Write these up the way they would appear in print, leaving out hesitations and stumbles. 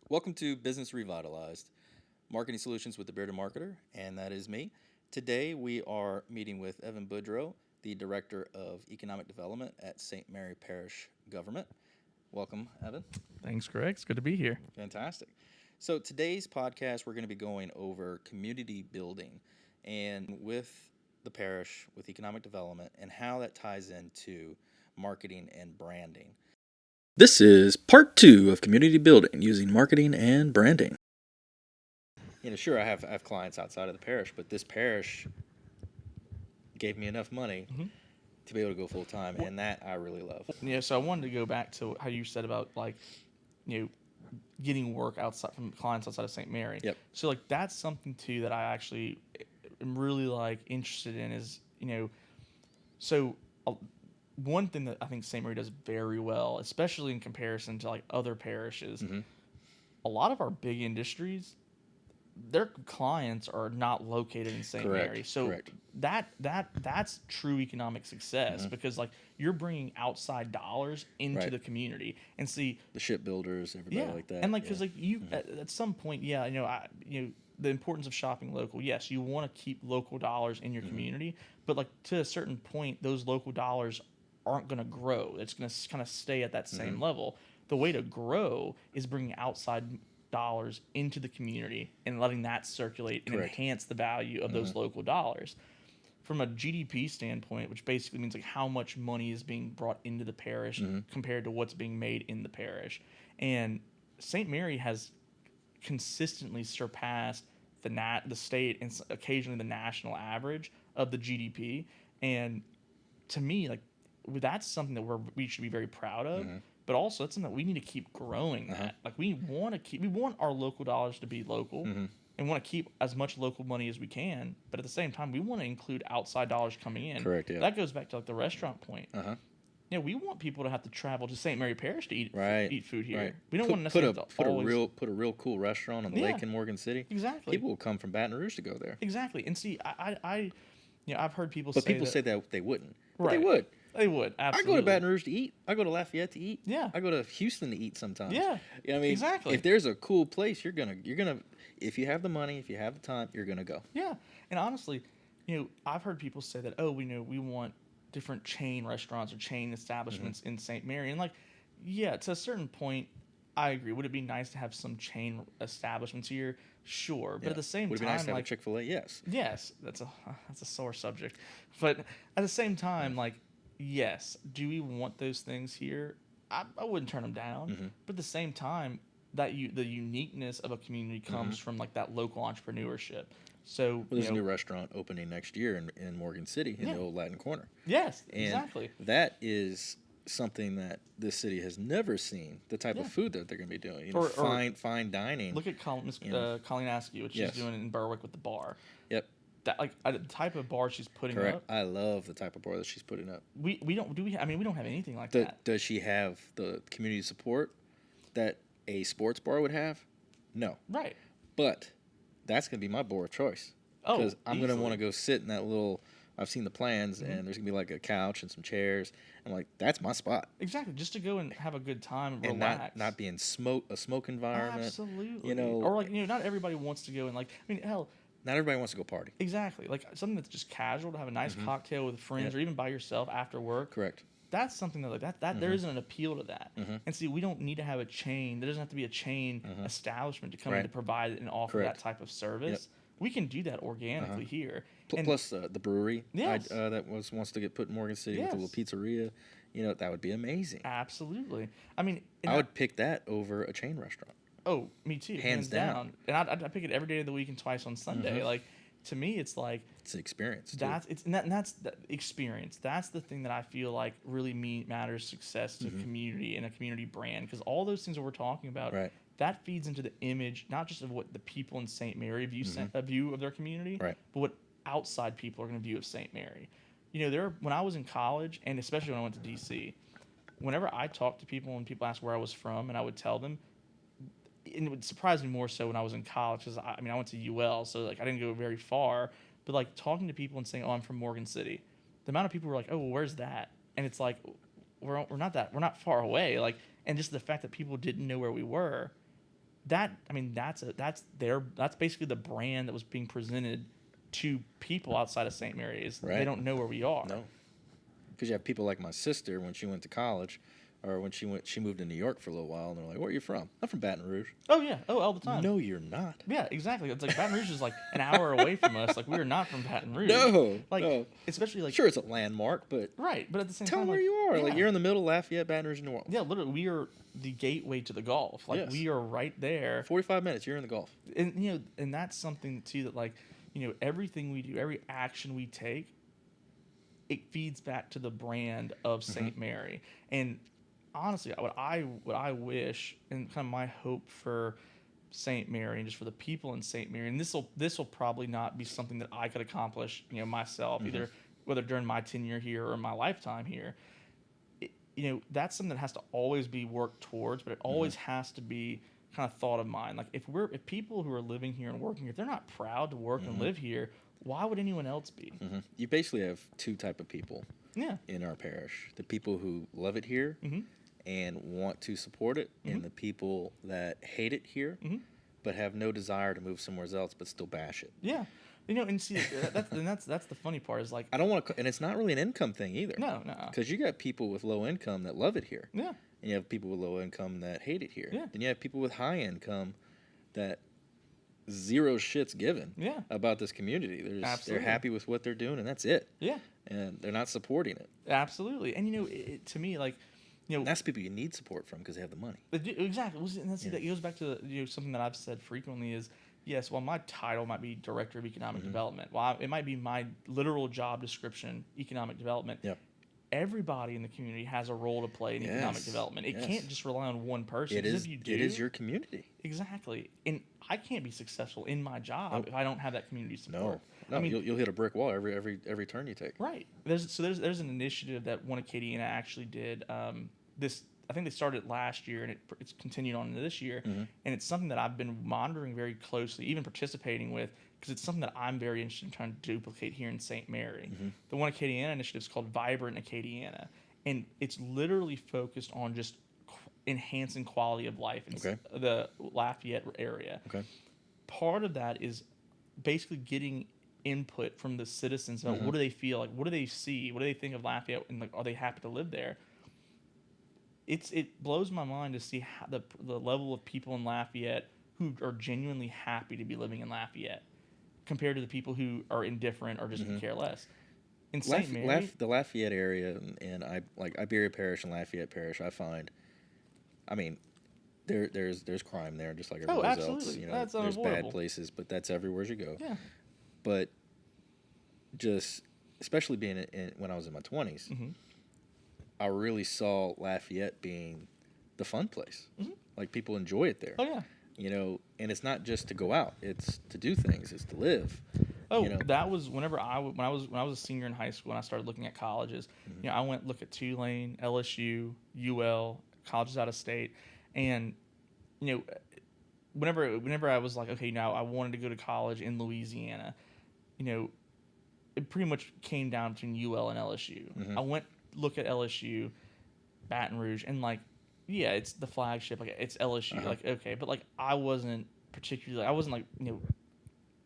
Welcome to Business Revitalized, marketing solutions with the bearded marketer, and that is me. Today we are meeting with Evan Boudreaux, the Director of Economic Development at St. Mary Parish Government. Welcome, Evan. Thanks, Greg. It's good to be here. Fantastic. So today's podcast, we're going to be going over community building and with the parish, with economic development, and how that ties into marketing and branding. This is part 2 of community building using marketing and branding. Sure, I have clients outside of the parish, but this parish gave me enough money to be able to go full time, and that I really love. Yeah, so I wanted to go back to how you said about getting work outside from clients outside of St. Mary. Yep. So that's something too that I actually am really interested in is one thing that I think St. Mary does very well, especially in comparison to other parishes, a lot of our big industries, their clients are not located in St. Mary. So that's true economic success because you're bringing outside dollars into the community and see the shipbuilders, everybody like that. And because at some point, the importance of shopping local. Yes, you want to keep local dollars in your community, but to a certain point, those local dollars aren't going to grow. It's going to kind of stay at that same level. The way to grow is bringing outside dollars into the community and letting that circulate and enhance the value of those local dollars. From a GDP standpoint, which basically means how much money is being brought into the parish compared to what's being made in the parish. And St. Mary has consistently surpassed the state and occasionally the national average of the GDP. And to me, that's something that we should be very proud of. But also, it's something that we need to keep growing. We want our local dollars to be local, and want to keep as much local money as we can. But at the same time, we want to include outside dollars coming in. Correct. Yeah. That goes back to the restaurant point. We want people to have to travel to St. Mary Parish to eat food here. Right. We don't want to necessarily put a real cool restaurant on the lake in Morgan City. Exactly. People will come from Baton Rouge to go there. Exactly. And see, I've heard people but say people say that they wouldn't. But right. They would. They would, absolutely. I go to Baton Rouge to eat. I go to Lafayette to eat. Yeah. I go to Houston to eat sometimes. Yeah. Exactly. If there's a cool place, you're gonna if you have the money, if you have the time, you're gonna go. Yeah. And honestly, I've heard people say that, we want different chain restaurants or chain establishments in St. Mary. And to a certain point, I agree. Would it be nice to have some chain establishments here? Sure. But at the same time, would it be nice to have a Chick-fil-A? Yes. Yes. That's a sore subject. But at the same time, yes, do we want those things here? I wouldn't turn them down. But at the same time, the uniqueness of a community comes from that local entrepreneurship. So there's a new restaurant opening next year in Morgan City in the old Latin Corner. Yes, and exactly. That is something that this city has never seen. The type of food that they're going to be doing. Fine dining. Look at Colleen Askew, what she's doing in Berwick with the bar. Yep. That the type of bar she's putting up. I love the type of bar that she's putting up. We don't have anything like that. Does she have the community support that a sports bar would have? No. Right. But that's going to be my bar of choice. Because I'm going to want to go sit in that little. I've seen the plans, and there's going to be a couch and some chairs. I'm that's my spot. Exactly, just to go and have a good time and relax. Not be in a smoke environment. Absolutely. Or not everybody wants to go and hell. Not everybody wants to go party. Exactly. Something that's just casual, to have a nice cocktail with friends or even by yourself after work. Correct. That's something that there isn't an appeal to that. And see, we don't need to have a chain. There doesn't have to be a chain establishment to come in to provide and offer that type of service. Yep. We can do that organically here. Plus the brewery that wants to get put in Morgan City with a little pizzeria. That would be amazing. Absolutely. I would pick that over a chain restaurant. Oh, me too. Hands down. And I pick it every day of the week and twice on Sunday. To me, it's it's an experience. That's the experience. That's the thing that I feel really matters success to community and a community brand, because all those things that we're talking about, that feeds into the image, not just of what the people in St. Mary view of their community, but what outside people are going to view of St. Mary. When I was in college, and especially when I went to DC, whenever I talked to people and people asked where I was from, and I would tell them. And it would surprise me more so when I was in college, because I went to UL, so I didn't go very far. But talking to people and saying, "Oh, I'm from Morgan City," the amount of people were like, "Oh, well, where's that?" And it's we're not far away. And just the fact that people didn't know where we were, that's basically the brand that was being presented to people outside of St. Mary's. Right. They don't know where we are. No, because you have people like my sister when she went to college, or when she moved to New York for a little while, and they're like, "Where are you from?" "I'm from Baton Rouge." Oh yeah, all the time. No, you're not. Yeah, exactly. It's like Baton Rouge is like an hour away from us. Like we are not from Baton Rouge. No, like no. especially like Sure, it's a landmark, but right. But at the same tell time, them where like, you are. yeah. Like you're in the middle of Lafayette, Baton Rouge, New Orleans. Yeah, literally, we are the gateway to the Gulf. Like Yes. we are right there. 45 minutes, you're in the Gulf. And and that's something too that like everything we do, every action we take, it feeds back to the brand of St. Mary. And honestly, what I wish, and kind of my hope for St. Mary and just for the people in St. Mary, and this will probably not be something that I could accomplish myself, either whether during my tenure here or my lifetime here. That's something that has to always be worked towards, but it always has to be kind of thought of mine. Like if people who are living here and working here, if they're not proud to work and live here, why would anyone else be? You basically have two type of people in our parish: the people who love it here and want to support it, and the people that hate it here but have no desire to move somewhere else but still bash it. Yeah. And see, that's the funny part is like I don't want to, and it's not really an income thing either. No. Because you got people with low income that love it here. Yeah. And you have people with low income that hate it here. Yeah. Then you have people with high income that zero shit's given about this community. They're happy with what they're doing, and that's it. Yeah. And they're not supporting it. Absolutely. And to me, like, that's people you need support from because they have the money. Exactly. And that goes back to something that I've said frequently is, yes, while my title might be Director of Economic Development, while it might be my literal job description, Economic Development, everybody in the community has a role to play in economic development. It can't just rely on one person. It is your community. Exactly. And I can't be successful in my job if I don't have that community support. No, I mean, you'll hit a brick wall every turn you take. Right. There's an initiative that one Acadiana actually did. I think they started last year, and it's continued on into this year. And it's something that I've been monitoring very closely, even participating with, because it's something that I'm very interested in trying to duplicate here in St. Mary. The One Acadiana initiative is called Vibrant Acadiana, and it's literally focused on just enhancing quality of life in the Lafayette area. Part of that is basically getting input from the citizens about what do they feel like, what do they see, what do they think of Lafayette, and like, are they happy to live there? It blows my mind to see how the level of people in Lafayette who are genuinely happy to be living in Lafayette compared to the people who are indifferent or just care less. In St. Mary, the Lafayette area and Iberia Parish and Lafayette Parish, I find, I mean, there's crime there just like everywhere else. That's there's bad places, but that's everywhere you go. Yeah. But just especially being when I was in my 20s. I really saw Lafayette being the fun place. Like people enjoy it there. Oh yeah. And it's not just to go out; it's to do things. It's to live. Oh, that was when I was a senior in high school and I started looking at colleges. I went look at Tulane, LSU, UL, colleges out of state, and whenever I was like, okay, now I wanted to go to college in Louisiana, it pretty much came down between UL and LSU. I went look at LSU, Baton Rouge, and like, yeah, it's the flagship. Like it's LSU. Like okay, but like I wasn't like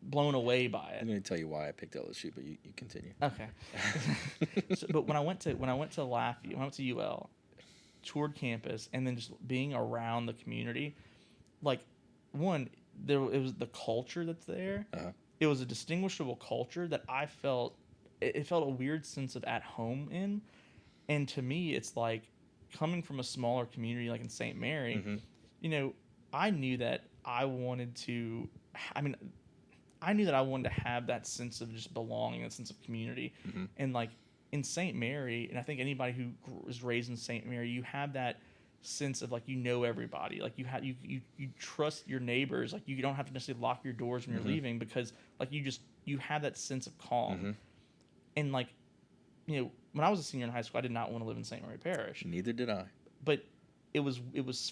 blown away by it. I'm going to tell you why I picked LSU, but you continue. Okay. But when I went to Lafayette, when I went to UL, toured campus, and then just being around the community, like it was the culture that's there. It was a distinguishable culture that I felt. It felt a weird sense of at home in. And to me, it's like coming from a smaller community like in St. Mary, I knew that I wanted to have that sense of just belonging, that sense of community. And like in St. Mary, and I think anybody who is raised in St. Mary, you have that sense of like, everybody, like you trust your neighbors. Like you don't have to necessarily lock your doors when you're leaving because like you have that sense of calm. And like, when I was a senior in high school, I did not want to live in St. Mary Parish. Neither did I. But it was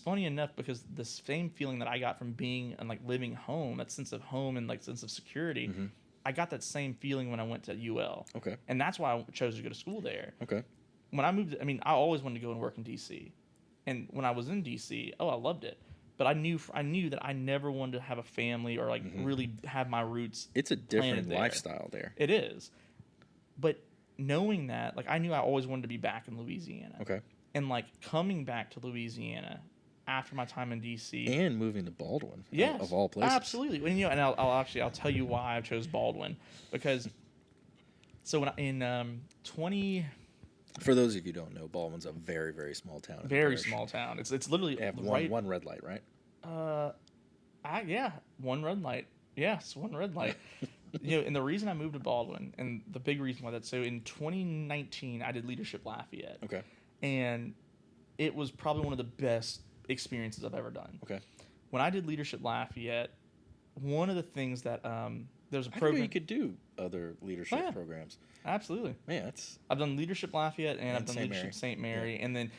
funny enough because the same feeling that I got from being and like living home, that sense of home and like sense of security, I got that same feeling when I went to UL. Okay. And that's why I chose to go to school there. Okay. When I moved, I always wanted to go and work in D.C. And when I was in D.C., I loved it. but I knew that I never wanted to have a family or like really have my roots. It's a different lifestyle there. It is, but knowing that, like, I knew I always wanted to be back in Louisiana. Okay. And like coming back to Louisiana after my time in DC and moving to Baldwin, yes, of all places. Absolutely. And and I'll tell you why I chose Baldwin, because so when in 20. For those of you who don't know, Baldwin's a very, very small town. Very small town. It's literally they have right. One red light, right? Yeah, one red light. Yes, one red light. And the reason I moved to Baldwin, and the big reason why so in 2019 I did Leadership Lafayette. Okay. And it was probably one of the best experiences I've ever done. Okay. When I did Leadership Lafayette, one of the things that there's a I program you could do other leadership programs. Absolutely. Man, I've done Leadership Lafayette and I've done Leadership St. Mary, and then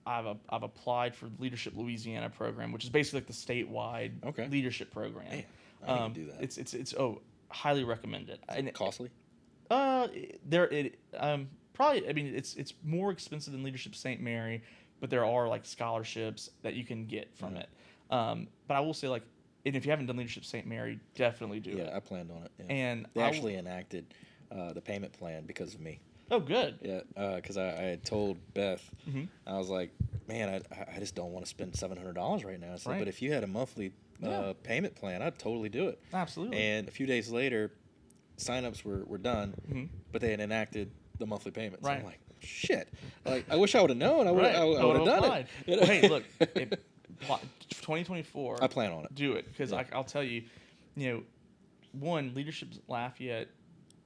I've applied for the Leadership Louisiana program, which is basically like the statewide leadership program. Man, I can do that. It's highly recommended. Is it costly? Probably. I mean, it's more expensive than Leadership St. Mary, but there are like scholarships that you can get from it. But I will say, like, and if you haven't done Leadership St. Mary, definitely do it. Yeah, I planned on it. Yeah. And they actually enacted the payment plan because of me. Oh, good. Yeah, because I had told Beth, I was like, man, I just don't want to spend $700 right now. I said, but if you had a monthly payment plan, I'd totally do it. Absolutely. And a few days later, signups were done, but they had enacted the monthly payments. Right. I'm like, shit. Like, I wish I would have known. I would have done it. Well, hey, look, 2024. I plan on it. Do it, because I'll tell you, one, Leadership Lafayette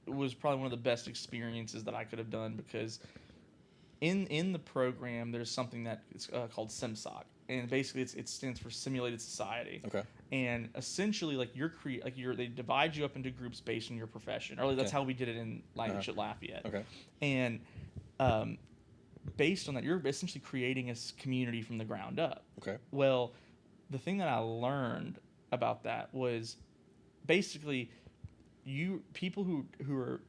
was probably one of the best experiences that I could have done, because in the program there's something that is called SimSoc, and basically it stands for Simulated Society. Okay. And essentially, like, they divide you up into groups based on your profession. Or that's how we did it in Leadership Lafayette. Okay. And based on that, you're essentially creating a community from the ground up. Okay. Well, the thing that I learned about that was basically people who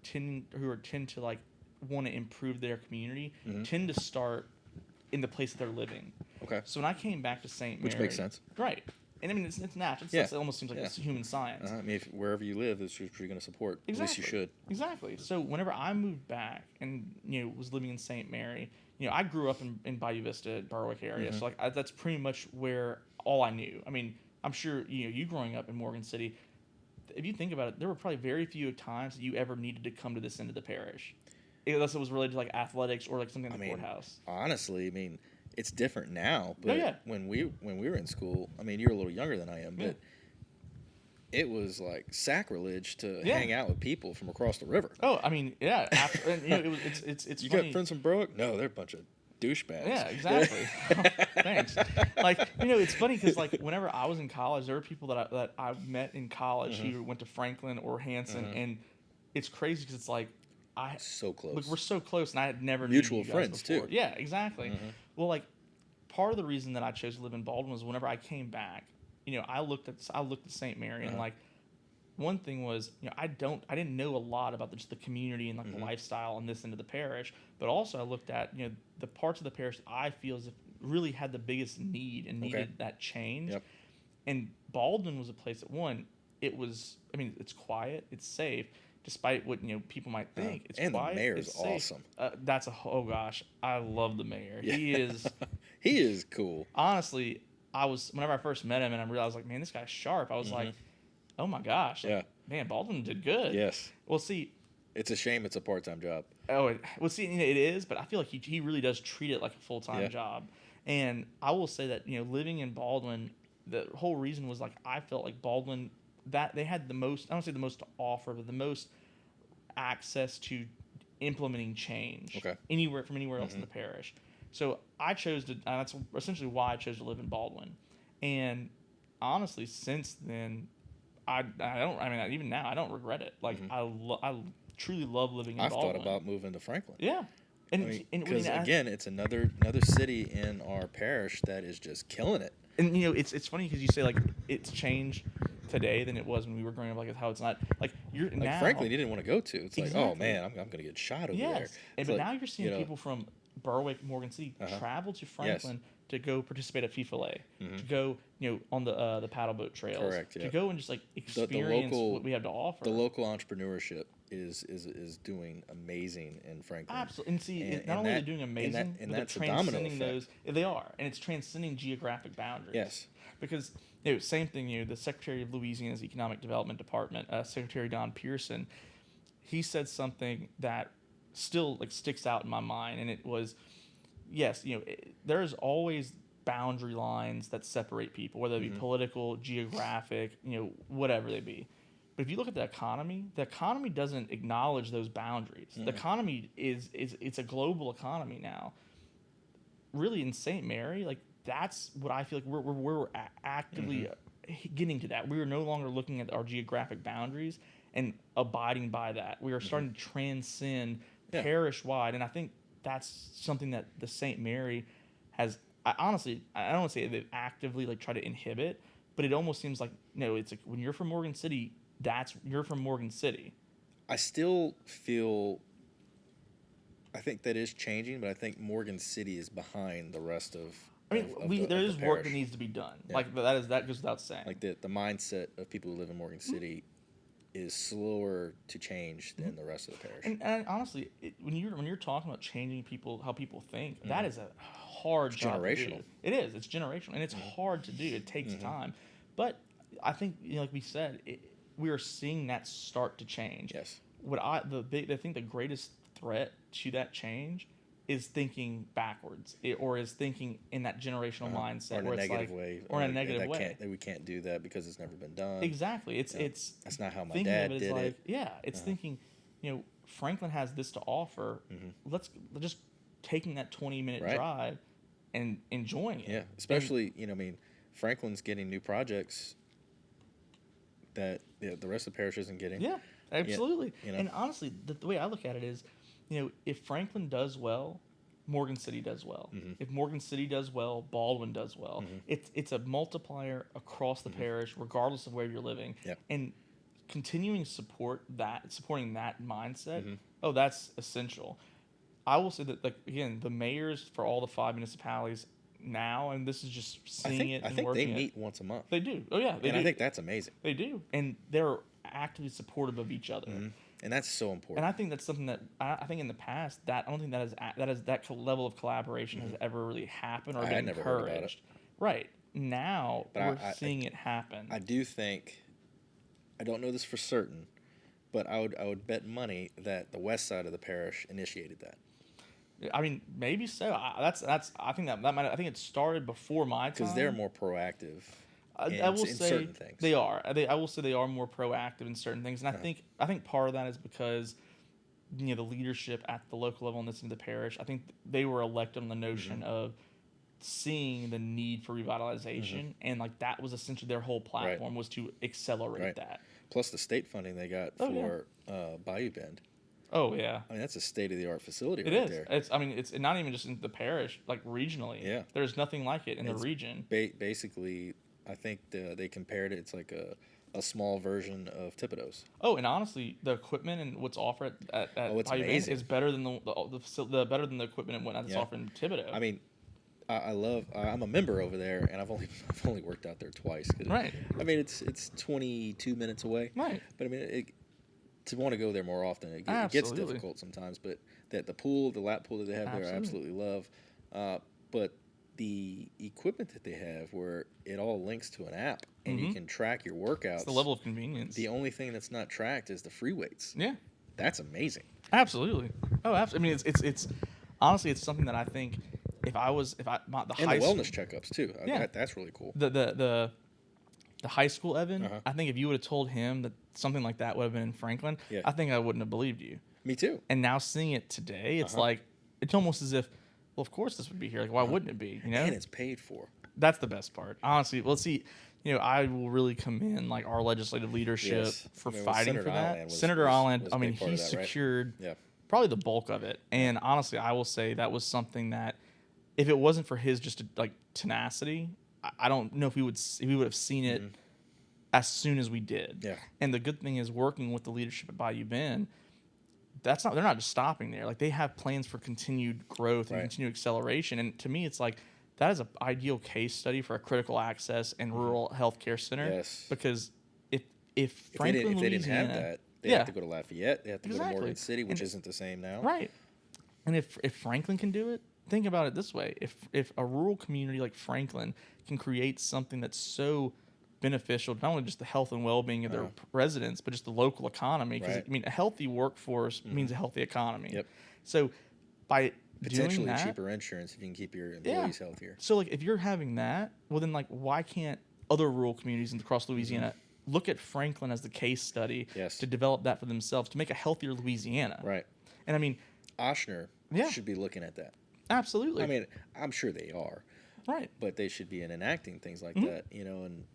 tend to like want to improve their community tend to start in the place that they're living. Okay. So when I came back to St. Mary, which makes sense, right? And I mean, it's natural. It almost seems like it's human science. I mean, wherever you live, that's what you're going to support. Exactly. At least you should. Exactly. So whenever I moved back and was living in St. Mary, I grew up in Bayou Vista, Berwick area. So like that's pretty much where all I knew. I mean, I'm sure you growing up in Morgan City, if you think about it, there were probably very few times that you ever needed to come to this end of the parish, unless it was related to like athletics or like something in the courthouse. Honestly, I mean, it's different now. But when we were in school, I mean, you're a little younger than I am, but it was like sacrilege to hang out with people from across the river. Oh, I mean, yeah. It's you funny. got friends from Berwick? No, they're a bunch of douchebags. Yeah, exactly. Thanks. Like, it's funny because like whenever I was in college, there were people that I met in college who went to Franklin or Hanson, and it's crazy because it's like so close. Like, we're so close, and I had never mutual knew you friends before. too. Yeah, exactly. Well, like part of the reason that I chose to live in Baldwin was whenever I came back, I looked at St. Mary, and like one thing was, I didn't know a lot about just the community and like the lifestyle on this end of the parish, but also I looked at the parts of the parish that I feel as if really had the biggest need and needed that change. Yep. And Baldwin was a place that it's quiet, it's safe, despite what people might think. It's and quiet, the mayor's it's safe. awesome. I love the mayor. Yeah. He is he is cool. Honestly, whenever I first met him and I realized like, man, this guy's sharp, I was like, oh my gosh. Like, man, Baldwin did good. Yes. Well, see, it's a shame it's a part-time job. it is, but I feel like he really does treat it like a full-time job. And I will say that, living in Baldwin, the whole reason was like, I felt like Baldwin, that they had the most, I don't say the most to offer, but the most access to implementing change anywhere else in the parish. So I chose to, and that's essentially why I chose to live in Baldwin. And honestly, since then, even now, I don't regret it. Like, I truly love living in Baldwin. I've thought about moving to Franklin. Yeah. Because again, it's another city in our parish that is just killing it. And it's funny because you say like it's changed today than it was when we were growing up. Like how it's not like you're like now. Franklin, you didn't want to go to. It's like, oh man, I'm going to get shot over there. But now you're seeing people from Berwick, Morgan City travel to Franklin to go participate at FIFA, to go, on the paddle boat trails, Correct, to yeah. go and just like experience what we have to offer. The local entrepreneurship is doing amazing in Franklin. Absolutely, and see, not only are they doing amazing, but they're that's a domino transcending effect. those. They are, and it's transcending geographic boundaries. Yes. Because same thing. The Secretary of Louisiana's Economic Development Department, Secretary Don Pearson, he said something that still like sticks out in my mind, and it was, yes, there's always boundary lines that separate people, whether it be political, geographic, whatever they be. But if you look at the economy doesn't acknowledge those boundaries. The economy it's a global economy now. Really, in St. Mary, like that's what I feel like we're actively getting to that. We are no longer looking at our geographic boundaries and abiding by that. We are starting to transcend parish wide, and I think that's something that the St. Mary has. I don't want to say they've actively like try to inhibit, but it almost seems like it's like when you're from Morgan City, you're from Morgan City. I still feel. I think that is changing, but I think Morgan City is behind the rest of. There is work that needs to be done. Yeah. Like that goes without saying. Like the mindset of people who live in Morgan City is slower to change than the rest of the parish. And honestly, when you're talking about changing how people think, that is a hard job to do. It is. It's generational, and it's hard to do. It takes time, but I think like we said, we are seeing that start to change. Yes. I think the greatest threat to that change is thinking backwards, or is thinking in that generational mindset, or in a negative way, or in a negative way. We can't do that because it's never been done. Exactly. It's that's not how my thinking dad of it did as like, it. Yeah, it's thinking, Franklin has this to offer. Let's just taking that 20-minute drive and enjoying it. Yeah, especially Franklin's getting new projects that the rest of the parish isn't getting. Yeah, absolutely. And honestly, the way I look at it is, if Franklin does well, Morgan City does well. If Morgan City does well, Baldwin does well. It's a multiplier across the parish, regardless of where you're living. Yep. And continuing supporting that mindset, that's essential. I will say that, like, again, the mayors for all the 5 municipalities now, and this is just seeing it and working. I think they meet once a month. They do. Oh yeah, they do. I think that's amazing. They do, and they're actively supportive of each other. And that's so important. And I think that's something that I think in the past I don't think that level of collaboration has ever really happened or been never encouraged. heard about it. Right now, we're seeing it happen. I do think, I don't know this for certain, but I would bet money that the west side of the parish initiated that. I mean, maybe so. I think I think it started before my time because they're more proactive. I will say certain things. They are. I will say they are more proactive in certain things, and I think part of that is because the leadership at the local level and this in the parish. I think they were elected on the notion of seeing the need for revitalization, and like that was essentially their whole platform was to accelerate that. Plus the state funding they got for Bayou Bend. Oh yeah, I mean that's a state of the art facility. It is. There. It's not even just in the parish, like regionally. Yeah, there's nothing like it in the region. Basically, I think they compared it. It's like a small version of Thibodeau's. Oh, and honestly, the equipment and what's offered at Bayou Bend is better than the better than the equipment that's offered in Thibodeau. I mean, I'm a member over there, and I've only worked out there twice. Right. I mean, it's 22 minutes away. Right. But I mean, to want to go there more often, it gets difficult sometimes. But the lap pool that they have there, I absolutely love. But the equipment that they have, where it all links to an app, and you can track your workouts. It's the level of convenience. The only thing that's not tracked is the free weights. Yeah. That's amazing. Absolutely. Oh, absolutely. I mean, it's honestly, it's something that I think the wellness checkups too. Yeah. That's really cool. The high school Evan, I think if you would have told him that something like that would have been in Franklin, I think I wouldn't have believed you. Me too. And now seeing it today, it's like, it's almost as if, well, of course this would be here. Like, why wouldn't it be? And it's paid for. That's the best part. Honestly, let's see. I will really commend like our legislative leadership for fighting for that. Senator Alland, he secured probably the bulk of it. And honestly, I will say that was something that, if it wasn't for his just like tenacity, I don't know if we would have seen it as soon as we did. Yeah. And the good thing is, working with the leadership at Bayou Bend, they're not just stopping there. Like, they have plans for continued growth and continued acceleration. And to me, it's like that is an ideal case study for a critical access and rural healthcare center. Yes. Because if Franklin, if they didn't have Louisiana, that, they yeah, have to go to Lafayette. They have to go to exactly. Morgan City, which And- isn't the same now. right. And if Franklin can do it, think about it this way: if a rural community like Franklin can create something that's so beneficial, not only just the health and well-being of their residents, but just the local economy. Because Right. I mean, a healthy workforce means a healthy economy. Yep. So by doing Potentially that, cheaper insurance if you can keep your employees healthier. so like if you're having that, well then like why can't other rural communities across Louisiana look at Franklin as the case study Yes. to develop that for themselves to make a healthier Louisiana? Right. And I mean, Ochsner Yeah. should be looking at that. absolutely. I mean, I'm sure they are, right. but they should be enacting things like that, and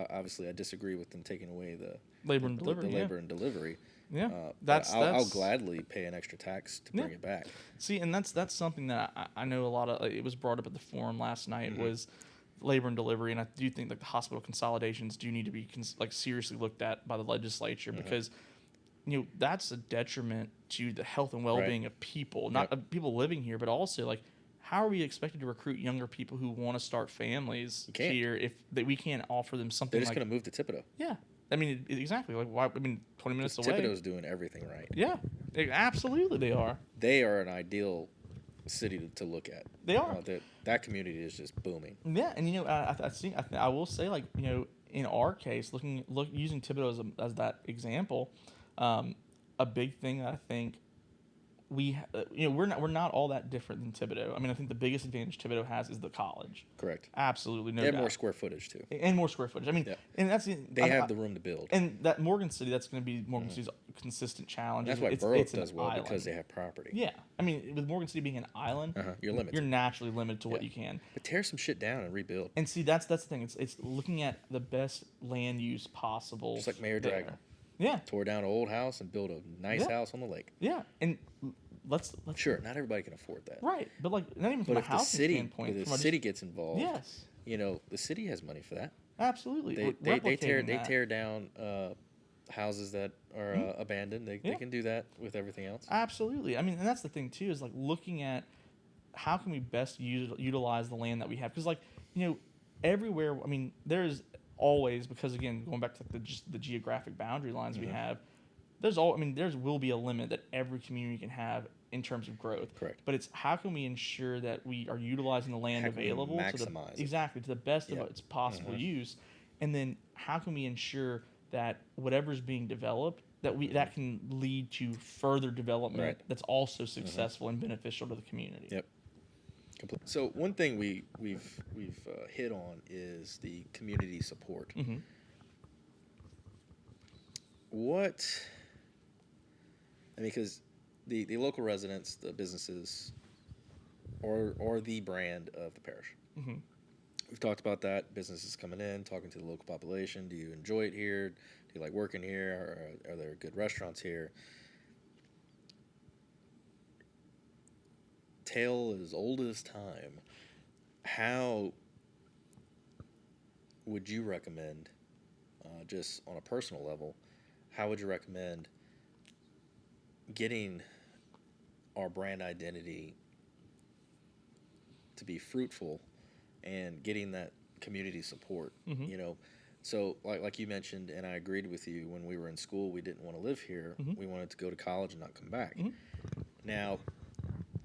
obviously I disagree with them taking away the Labor and delivery. the yeah. labor and delivery. Yeah. But I'll gladly pay an extra tax to bring it back. See, and that's something that I know a lot of. It was brought up at the forum last night was labor and delivery, and I do think that the hospital consolidations do need to be seriously looked at by the legislature because that's a detriment to the health and well-being of people, not of people living here, but also like how are we expected to recruit younger people who want to start families here if we can't offer them something? They're just going to move to Thibodaux. Yeah. I mean, exactly. Like, why? I mean, 20 minutes away. Thibodaux's doing everything right. Yeah, absolutely, they are. They are an ideal city to look at. They are. That community is just booming. Yeah, and I will say, like, in our case, using Thibodaux as that example, a big thing that I think we're not all that different than Thibodaux. I mean, I think the biggest advantage Thibodaux has is the college. Correct. Absolutely, no They have doubt. more square footage too. And more square footage. I mean, and that's They have the room to build. And that Morgan City, that's going to be Morgan City's consistent challenge. That's why Burroughs does well island. because they have property. Yeah, I mean, with Morgan City being an island, you're limited. You're naturally limited to what you can. But tear some shit down and rebuild. And see, that's the thing. It's looking at the best land use possible. Just like Mayor Dragon. Yeah. Tore down an old house and built a nice house on the lake. Yeah, and let's sure, not everybody can afford that. Right, but like not even from a housing standpoint. But if the city gets involved, yes, the city has money for that. Absolutely, they tear down houses that are abandoned. They can do that with everything else. Absolutely. I mean, and that's the thing too is like looking at how can we best utilize the land that we have because like everywhere. I mean, there's always because again going back to like the geographic boundary lines we have. There will be a limit that every community can have in terms of growth. Correct. But it's how can we ensure that we are utilizing the land available to the best of its possible use, and then how can we ensure that whatever's being developed that can lead to further development that's also successful and beneficial to the community. Yep. So one thing we've hit on is the community support. Because the local residents, the businesses, or the brand of the parish. We've talked about that. Businesses coming in, talking to the local population. Do you enjoy it here? Do you like working here? Or are there good restaurants here? Tale as old as time. How would you recommend, just on a personal level, how would you recommend getting our brand identity to be fruitful and getting that community support? So like you mentioned, and I agreed with you, when we were in school we didn't want to live here. We wanted to go to college and not come back. Now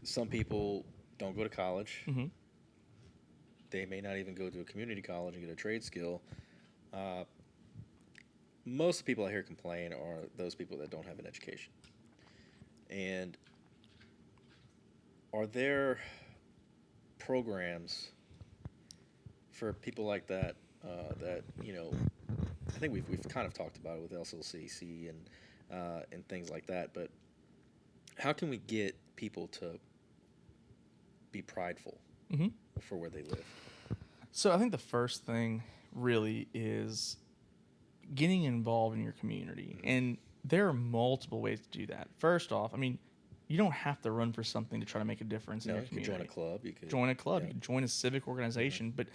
some people don't go to college. They may not even go to a community college and get a trade skill. Most people I hear complain are those people that don't have an education. And are there programs for people like that that I think we've kind of talked about it with LCCC and things like that, but how can we get people to be prideful for where they live? So I think the first thing really is getting involved in your community, and there are multiple ways to do that. First off, I mean, you don't have to run for something to try to make a difference in your community. You could join a club. You could join a civic organization. But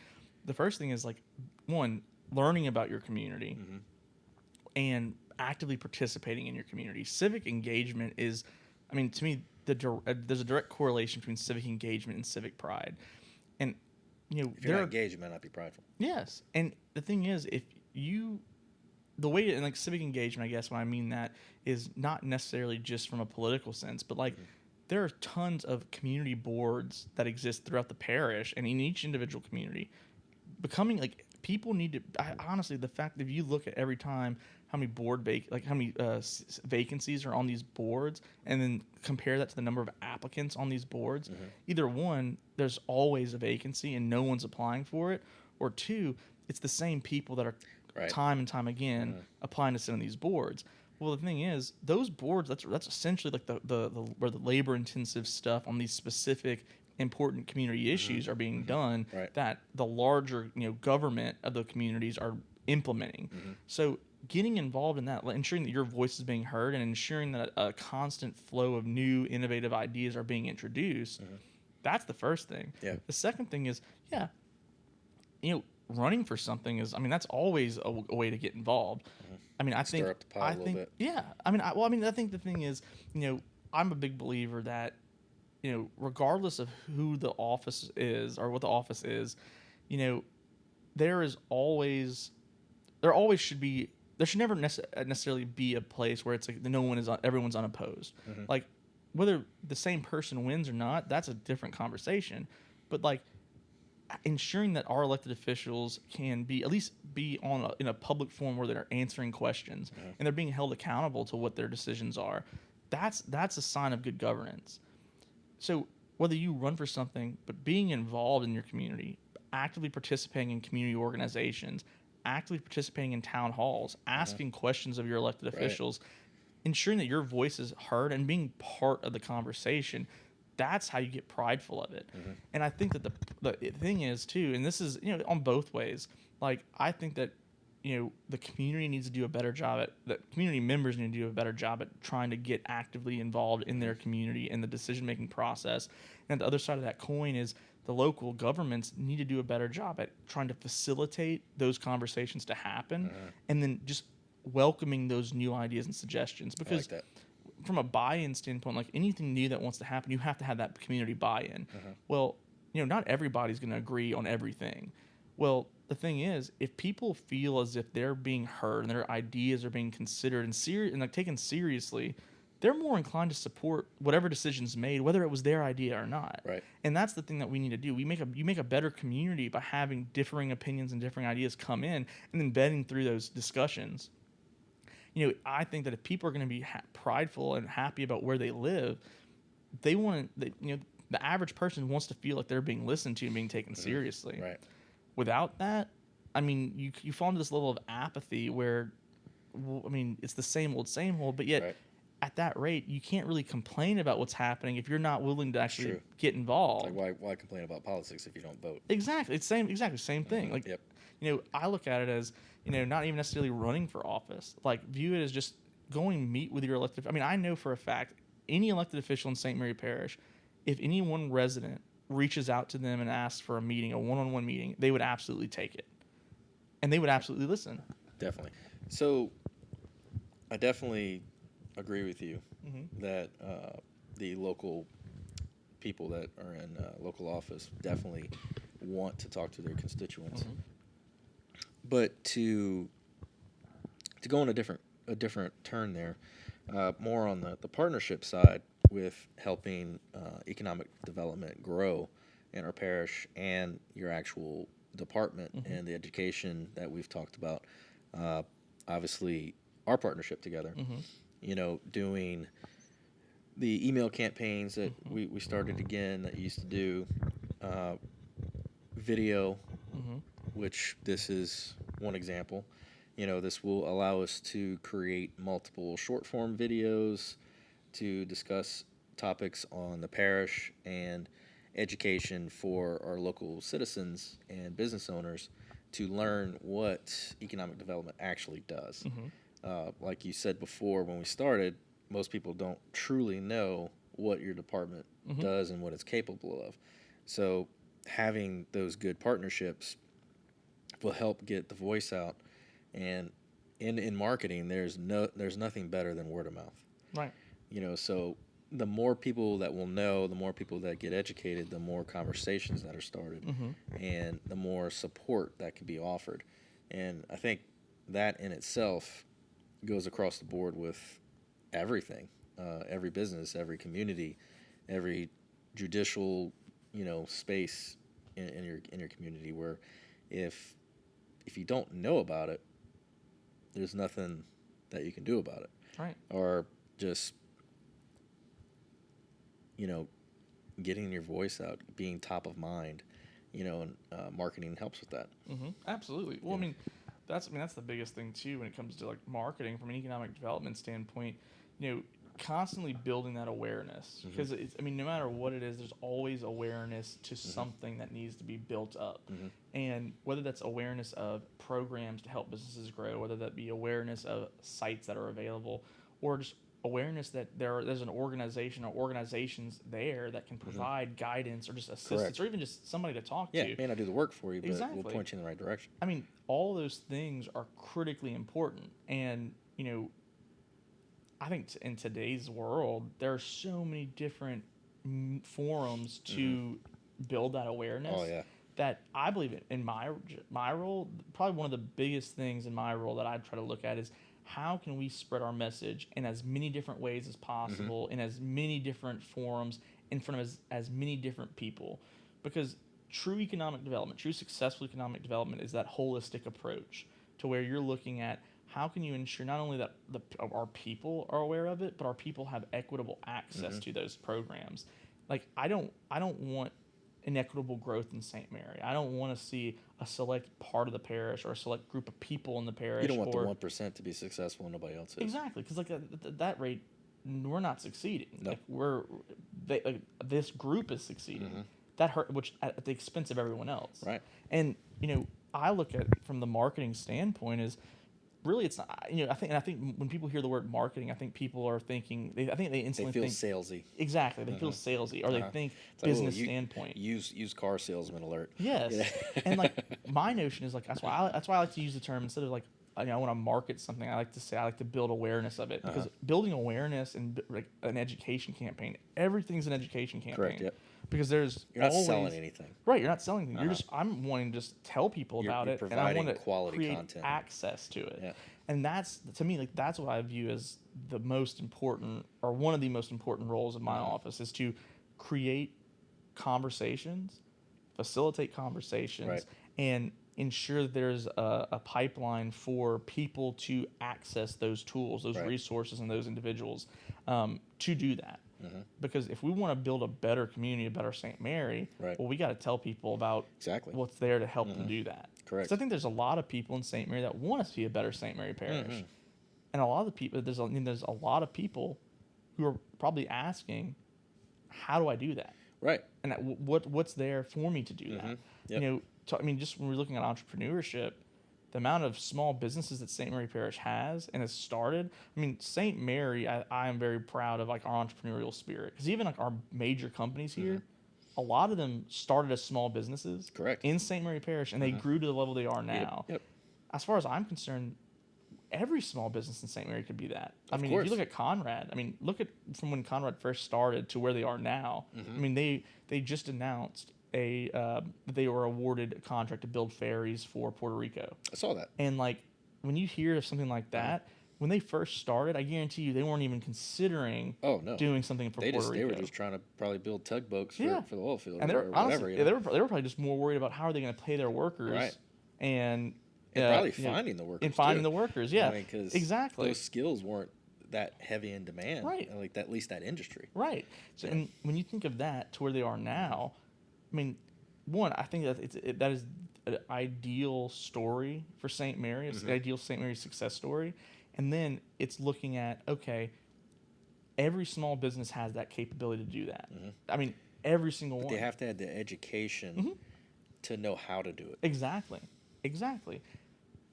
the first thing is like, one, learning about your community and actively participating in your community. Civic engagement is, to me, there's a direct correlation between civic engagement and civic pride. And If you're not engaged, you might not be prideful. Yes, and the thing is, the way and like civic engagement, I guess when I mean that is not necessarily just from a political sense, but like there are tons of community boards that exist throughout the parish and in each individual community. Becoming like people need to. Honestly, the fact that if you look at every time how many how many vacancies are on these boards, and then compare that to the number of applicants on these boards, either one, there's always a vacancy and no one's applying for it, or two, it's the same people that are time and time again applying to sit on these boards. Well, the thing is, those boards, that's essentially like where the labor intensive stuff on these specific important community issues are being done that the larger government of the communities are implementing. So getting involved in that, ensuring that your voice is being heard, and ensuring that a constant flow of new innovative ideas are being introduced, that's the first thing. The second thing is running for something is, that's always a way to get involved. I Stir up the pot a little bit. Yeah. I think the thing is, I'm a big believer that, regardless of who the office is or what the office is, there should never necessarily be a place where it's like everyone's unopposed. Like whether the same person wins or not, that's a different conversation. But like ensuring that our elected officials can at least be in a public forum where they're answering questions and they're being held accountable to what their decisions are, that's a sign of good governance. So whether you run for something, but being involved in your community, actively participating in community organizations, actively participating in town halls, asking questions of your elected officials, ensuring that your voice is heard and being part of the conversation, that's how you get prideful of it. And I think that the thing is too, and this is on both ways, like I think that the community needs to do a better job the community members need to do a better job at trying to get actively involved in their community and the decision-making process. And the other side of that coin is the local governments need to do a better job at trying to facilitate those conversations to happen, and then just welcoming those new ideas and suggestions. Because from a buy-in standpoint, like anything new that wants to happen, you have to have that community buy-in. Well, not everybody's going to agree on everything. Well, the thing is, if people feel as if they're being heard and their ideas are being considered and like taken seriously, they're more inclined to support whatever decision's made, whether it was their idea or not. And that's the thing that we need to do. You make a better community by having differing opinions and differing ideas come in and then vetting through those discussions. I think that if people are going to be prideful and happy about where they live, they want to, the average person wants to feel like they're being listened to and being taken seriously. Without that, you fall into this level of apathy where, it's the same old, but yet at that rate, you can't really complain about what's happening if you're not willing to actually get involved. Like why complain about politics if you don't vote? Exactly. It's same thing. Like, I look at it as, not even necessarily running for office. Like, view it as just going meet with your elected. I know for a fact, any elected official in St. Mary Parish, if any one resident reaches out to them and asks for a meeting, a one-on-one meeting, they would absolutely take it. And they would absolutely listen. Definitely. So, I definitely agree with you that the local people that are in local office definitely want to talk to their constituents. But to go on a different turn there, more on the partnership side with helping economic development grow in our parish and your actual department and the education that we've talked about. Obviously, our partnership together, doing the email campaigns that we started again that you used to do, video, which this is one example. This will allow us to create multiple short-form videos to discuss topics on the parish and education for our local citizens and business owners to learn what economic development actually does. Like you said before when we started, most people don't truly know what your department does and what it's capable of. So having those good partnerships will help get the voice out. And in marketing, there's nothing better than word of mouth. So the more people that will know, the more people that get educated, the more conversations that are started, and the more support that can be offered. And I think that in itself goes across the board with everything, every business, every community, every judicial, space in your community, where if you don't know about it, there's nothing that you can do about it. Right. Or just, getting your voice out, being top of mind, and marketing helps with that. Absolutely. Well, yeah. That's the biggest thing too when it comes to like marketing from an economic development standpoint. Constantly building that awareness, because it's, no matter what it is, there's always awareness to something that needs to be built up, and whether that's awareness of programs to help businesses grow, whether that be awareness of sites that are available, or just awareness that there's an organization or organizations there that can provide guidance or just assistance. Correct. Or even just somebody to talk to. Yeah, may not do the work for you, but exactly. We'll point you in the right direction. All those things are critically important, and I think in today's world, there are so many different forums to build that awareness. Oh, yeah. That I believe in my role, probably one of the biggest things in my role that I try to look at is how can we spread our message in as many different ways as possible, in as many different forums, in front of as many different people. Because true economic development, true successful economic development is that holistic approach to where you're looking at how can you ensure not only that our people are aware of it, but our people have equitable access to those programs. Like I don't want inequitable growth in St. Mary. I don't want to see a select part of the parish or a select group of people in the parish. You don't want the 1% to be successful and nobody else is. Exactly, because like at that rate, we're not succeeding. No. This group is succeeding. That hurt, which at the expense of everyone else. Right. And I look at it from the marketing standpoint is. Really, it's not. I think when people hear the word marketing, I think people are thinking. I think they instantly feel think salesy. Exactly, they feel salesy, or they think it's business standpoint. Used car salesman alert. Yes, and like my notion is like that's why I like to use the term instead of like I want to market something. I like to say I like to build awareness of it, because building awareness and like an education campaign, everything's an education campaign. Correct. Yep. Because you're not selling anything. Right, you're not selling anything. I'm wanting to just tell people about it, and I want to create content. Access to it. Yeah. And that's, to me, like that's what I view as the most important, or one of the most important roles of my office, is to create conversations, facilitate conversations, and ensure that there's a pipeline for people to access those tools, those resources, and those individuals to do that. Because if we want to build a better community, a better St. Mary, well, we got to tell people about what's there to help them do that. Correct. So I think there's a lot of people in St. Mary that want to see a better St. Mary parish, and a lot of the people there's a lot of people who are probably asking, how do I do that? Right. And what's there for me to do that? Yep. Just when we're looking at entrepreneurship, the amount of small businesses that St. Mary Parish has and has started. St. Mary, I am very proud of like our entrepreneurial spirit, because even like our major companies here, a lot of them started as small businesses. Correct. In St. Mary Parish, and they grew to the level they are now. Yep. As far as I'm concerned, every small business in St. Mary could be that. Of course. If you look at Conrad, look at from when Conrad first started to where they are now. They just announced that they were awarded a contract to build ferries for Puerto Rico. I saw that. And like when you hear of something like that, when they first started, I guarantee you they weren't even considering doing something for Puerto Rico. They were just trying to probably build tugboats for the oil field, and or whatever. Honestly, they were probably just more worried about how are they going to pay their workers, and probably finding the workers. And finding the workers, exactly. Those skills weren't that heavy in demand, right? Like that, at least that industry, right? So, and when you think of that to where they are now, one, I think that that is an ideal story for St. Mary. It's the ideal St. Mary success story. And then it's looking at, okay, every small business has that capability to do that. Every single one. They have to have the education to know how to do it. Exactly.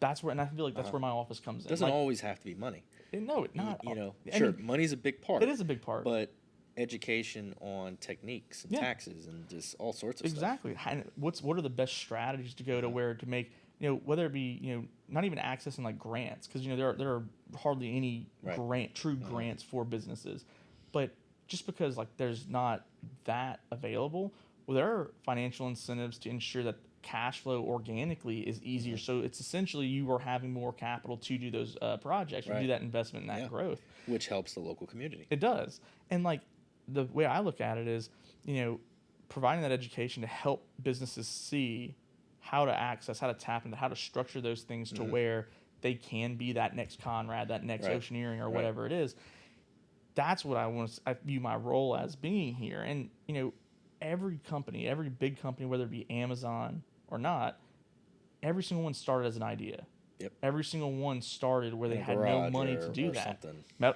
That's where, and I feel like that's where my office comes in. It doesn't always have to be money. No, it not. Sure, money's a big part. It is a big part. But education on techniques and taxes and just all sorts of stuff. Exactly. And what are the best strategies to go to where to make, whether it be, not even accessing like grants, because, there are hardly any true grants for businesses, but just because like there's not that available, well, there are financial incentives to ensure that cash flow organically is easier. So it's essentially you are having more capital to do those projects, or do that investment and that growth, which helps the local community. It does. And like the way I look at it is, providing that education to help businesses see how to access, how to tap into, how to structure those things to where they can be that next Conrad, that next Oceaneering, or whatever it is. That's what I view my role as being here. And, every company, every big company, whether it be Amazon or not, every single one started as an idea. Yep. Every single one started where they had no money to do that.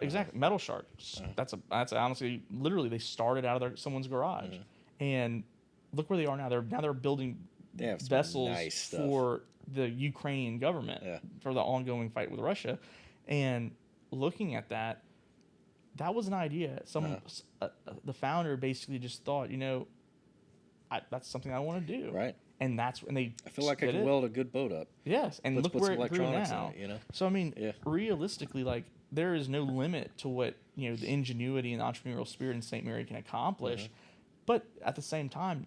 Exactly. Metal Shark. That's honestly, literally, they started out of someone's garage, and look where they are now. They're building vessels for the Ukrainian government for the ongoing fight with Russia, and looking at that. That was an idea. The founder basically just thought, that's something I want to do. Right. And that's when they. I feel like I can weld a good boat up. Yes, and look where it grew now. In it, So I mean, realistically, like there is no limit to what the ingenuity and entrepreneurial spirit in St. Mary can accomplish. But at the same time,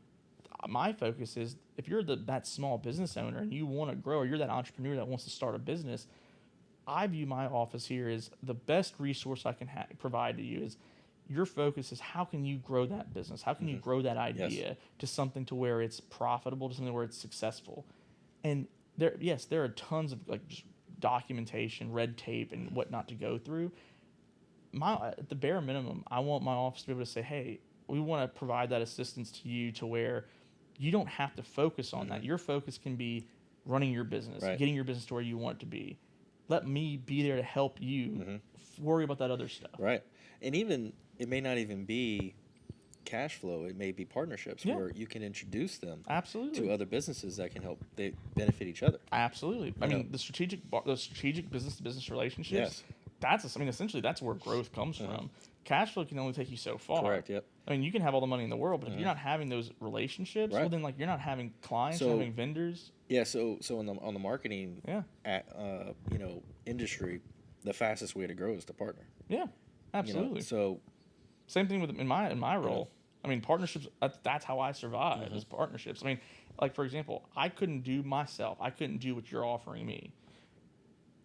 my focus is if you're that small business owner and you want to grow, or you're that entrepreneur that wants to start a business. I view my office here as the best resource I can provide to you. Is your focus is how can you grow that business? How can you grow that idea to something to where it's profitable, to something where it's successful? And there are tons of like just documentation, red tape, and whatnot to go through. At the bare minimum, I want my office to be able to say, hey, we want to provide that assistance to you to where you don't have to focus on that. Your focus can be running your business, getting your business to where you want it to be. Let me be there to help you worry about that other stuff. Right. And even, it may not even be cash flow. It may be partnerships where you can introduce them to other businesses that can help they benefit each other. Absolutely. I mean, the strategic business-to-business relationships, essentially that's where growth comes from. Cash flow can only take you so far. Correct, yep. I mean, you can have all the money in the world, but if you're not having those relationships, well, then like you're not having clients, you're having vendors. Yeah, so on the marketing industry, the fastest way to grow is to partner. Yeah, absolutely. So same thing with in my role. I mean, partnerships. That's how I survive is partnerships. I mean, like for example, I couldn't do what you're offering me.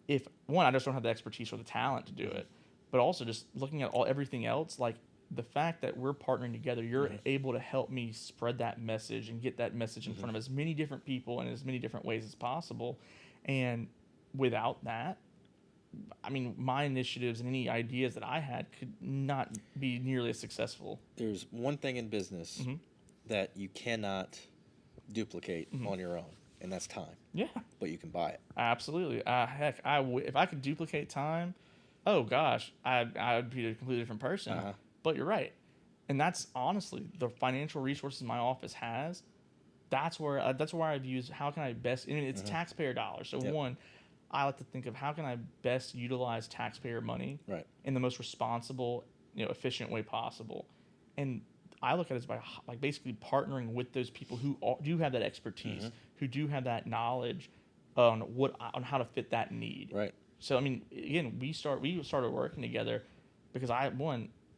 If one, I just don't have the expertise or the talent to do it, but also just looking at everything else, like the fact that we're partnering together, you're able to help me spread that message and get that message in front of as many different people in as many different ways as possible. And without that, I mean, my initiatives and any ideas that I had could not be nearly as successful. There's one thing in business that you cannot duplicate on your own, and that's time. Yeah. But you can buy it. Absolutely. Heck, if I could duplicate time, oh gosh, I would be a completely different person. But you're right. And that's honestly the financial resources my office has. That's where I view how can I best, I mean, it's taxpayer dollars. So one, I like to think of how can I best utilize taxpayer money in the most responsible, efficient way possible. And I look at it as by like basically partnering with those people who do have that expertise, who do have that knowledge on how to fit that need. Right. So I mean, again, we started working together because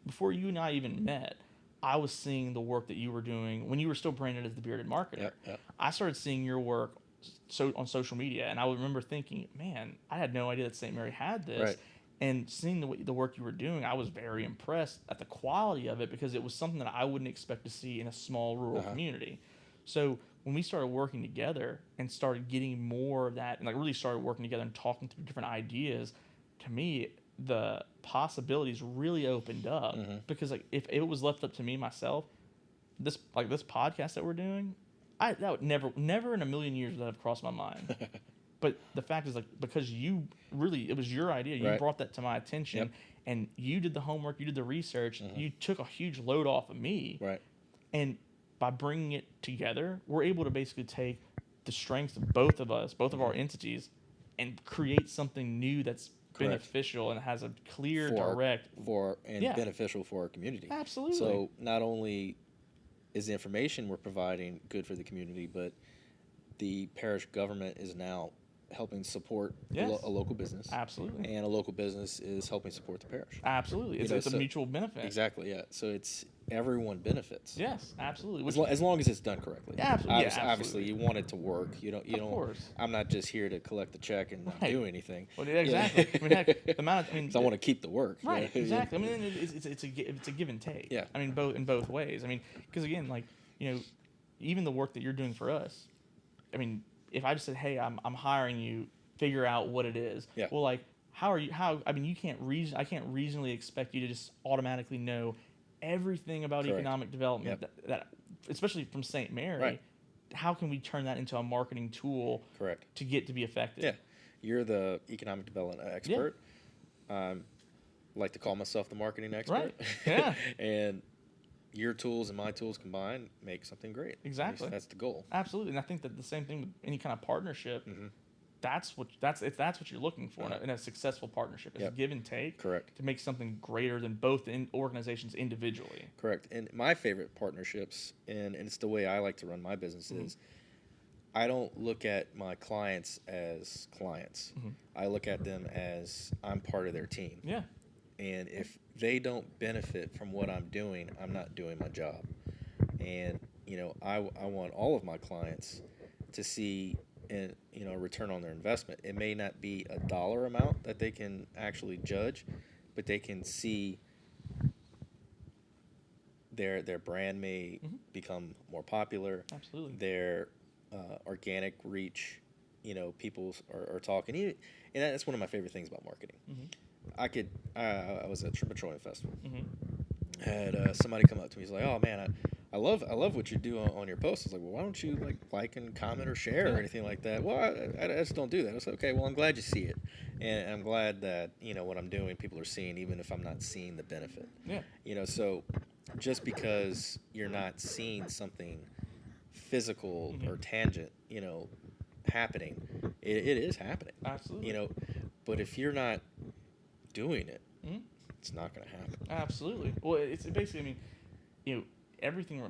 before you and I even met, I was seeing the work that you were doing when you were still branded as the Bearded Marketer. I started seeing your work on social media, and I would remember thinking, man, I had no idea that St. Mary had this. And seeing the work you were doing, I was very impressed at the quality of it because it was something that I wouldn't expect to see in a small rural community. So when we started working together and started getting more of that, and like really started working together and talking through different ideas, to me, the possibilities really opened up because like if it was left up to me myself, this podcast that we're doing, that would never in a million years would have crossed my mind. But the fact is, like, because it was your idea, you brought that to my attention, and you did the homework, you did the research, you took a huge load off of me, and by bringing it together, we're able to basically take the strengths of both of us, both of our entities, and create something new that's beneficial and has a clear, beneficial for our community. Absolutely. So not only is the information we're providing good for the community, but the parish government is now helping support Yes. a local business. Absolutely. And a local business is helping support the parish. Absolutely. It's a mutual benefit. Exactly, yeah. So it's everyone benefits. Yes, absolutely. As long as it's done correctly. Yeah, absolutely. Obviously, you want it to work. You don't. Of course. I'm not just here to collect the check and not do anything. Well, yeah, exactly. I mean, heck, the amount of, 'Cause I want to keep the work. Right. Exactly. I mean, it's a give and take. Yeah. I mean, both ways. I mean, because again, like, even the work that you're doing for us. I mean, if I just said, "Hey, I'm hiring you, figure out what it is." Yeah. Well, like, I mean, I can't reasonably expect you to just automatically know everything about Correct. economic development that especially from St. Mary. Right. How can we turn that into a marketing tool? Correct. To get to be effective? Yeah. You're the economic development expert. Yeah. Like to call myself the marketing expert. Right. Yeah. And your tools and my tools combined make something great. Exactly. That's the goal. Absolutely. And I think that the same thing with any kind of partnership, Mm-hmm. that's what you're looking for in a successful partnership. Is give and take. Correct. To make something greater than both organizations individually. Correct. And my favorite partnerships, and it's the way I like to run my business, is I don't look at my clients as clients. Mm-hmm. I look at them as I'm part of their team. Yeah. And if they don't benefit from what I'm doing, I'm not doing my job. And, I want all of my clients to see a return on their investment. It may not be a dollar amount that they can actually judge, but they can see their brand may become more popular. Absolutely. Their organic reach, people are talking. And that's one of my favorite things about marketing. Mm-hmm. I was at Petroleum Festival. Mm-hmm. Had somebody come up to me. He's like, "Oh man, I love what you do on your posts." I was like, "Well, why don't you like and comment or share or anything like that?" Well, I just don't do that. I was like, "Okay, well, I'm glad you see it, and I'm glad that what I'm doing, people are seeing, even if I'm not seeing the benefit." Yeah. So just because you're not seeing something physical or tangent, happening, it is happening. Absolutely. But if you're not doing it, it's not going to happen. Absolutely. Well, it's basically, everything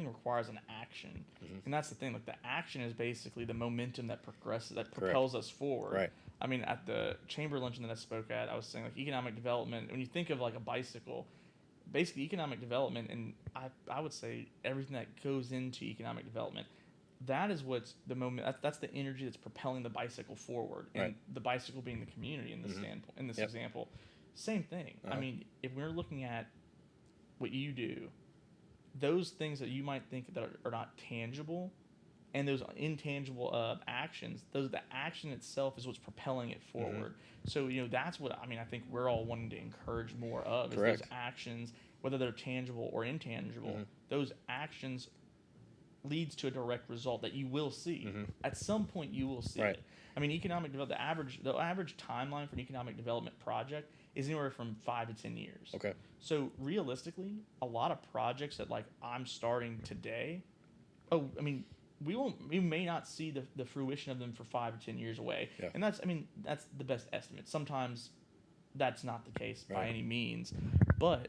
requires an action, and that's the thing. Like, the action is basically the momentum that propels us forward. Right. I mean, at the chamber luncheon that I spoke at, I was saying, like, economic development. When you think of like a bicycle, basically economic development, and I would say everything that goes into economic development, that is what's the moment. That's the energy that's propelling the bicycle forward, and the bicycle being the community in this standpoint. In this example, same thing. I mean, if we're looking at what you do, those things that you might think that are not tangible, and those intangible actions, the action itself is what's propelling it forward. So that's what I think we're all wanting to encourage more of. Is those actions, whether they're tangible or intangible, those actions leads to a direct result that you will see. At some point you will see it. I mean, economic development, the average timeline for an economic development project is anywhere from 5 to 10 years. Okay. So realistically, a lot of projects that I'm starting today, we may not see the fruition of them for 5 to 10 years away. Yeah. And that's the best estimate. Sometimes that's not the case by any means, but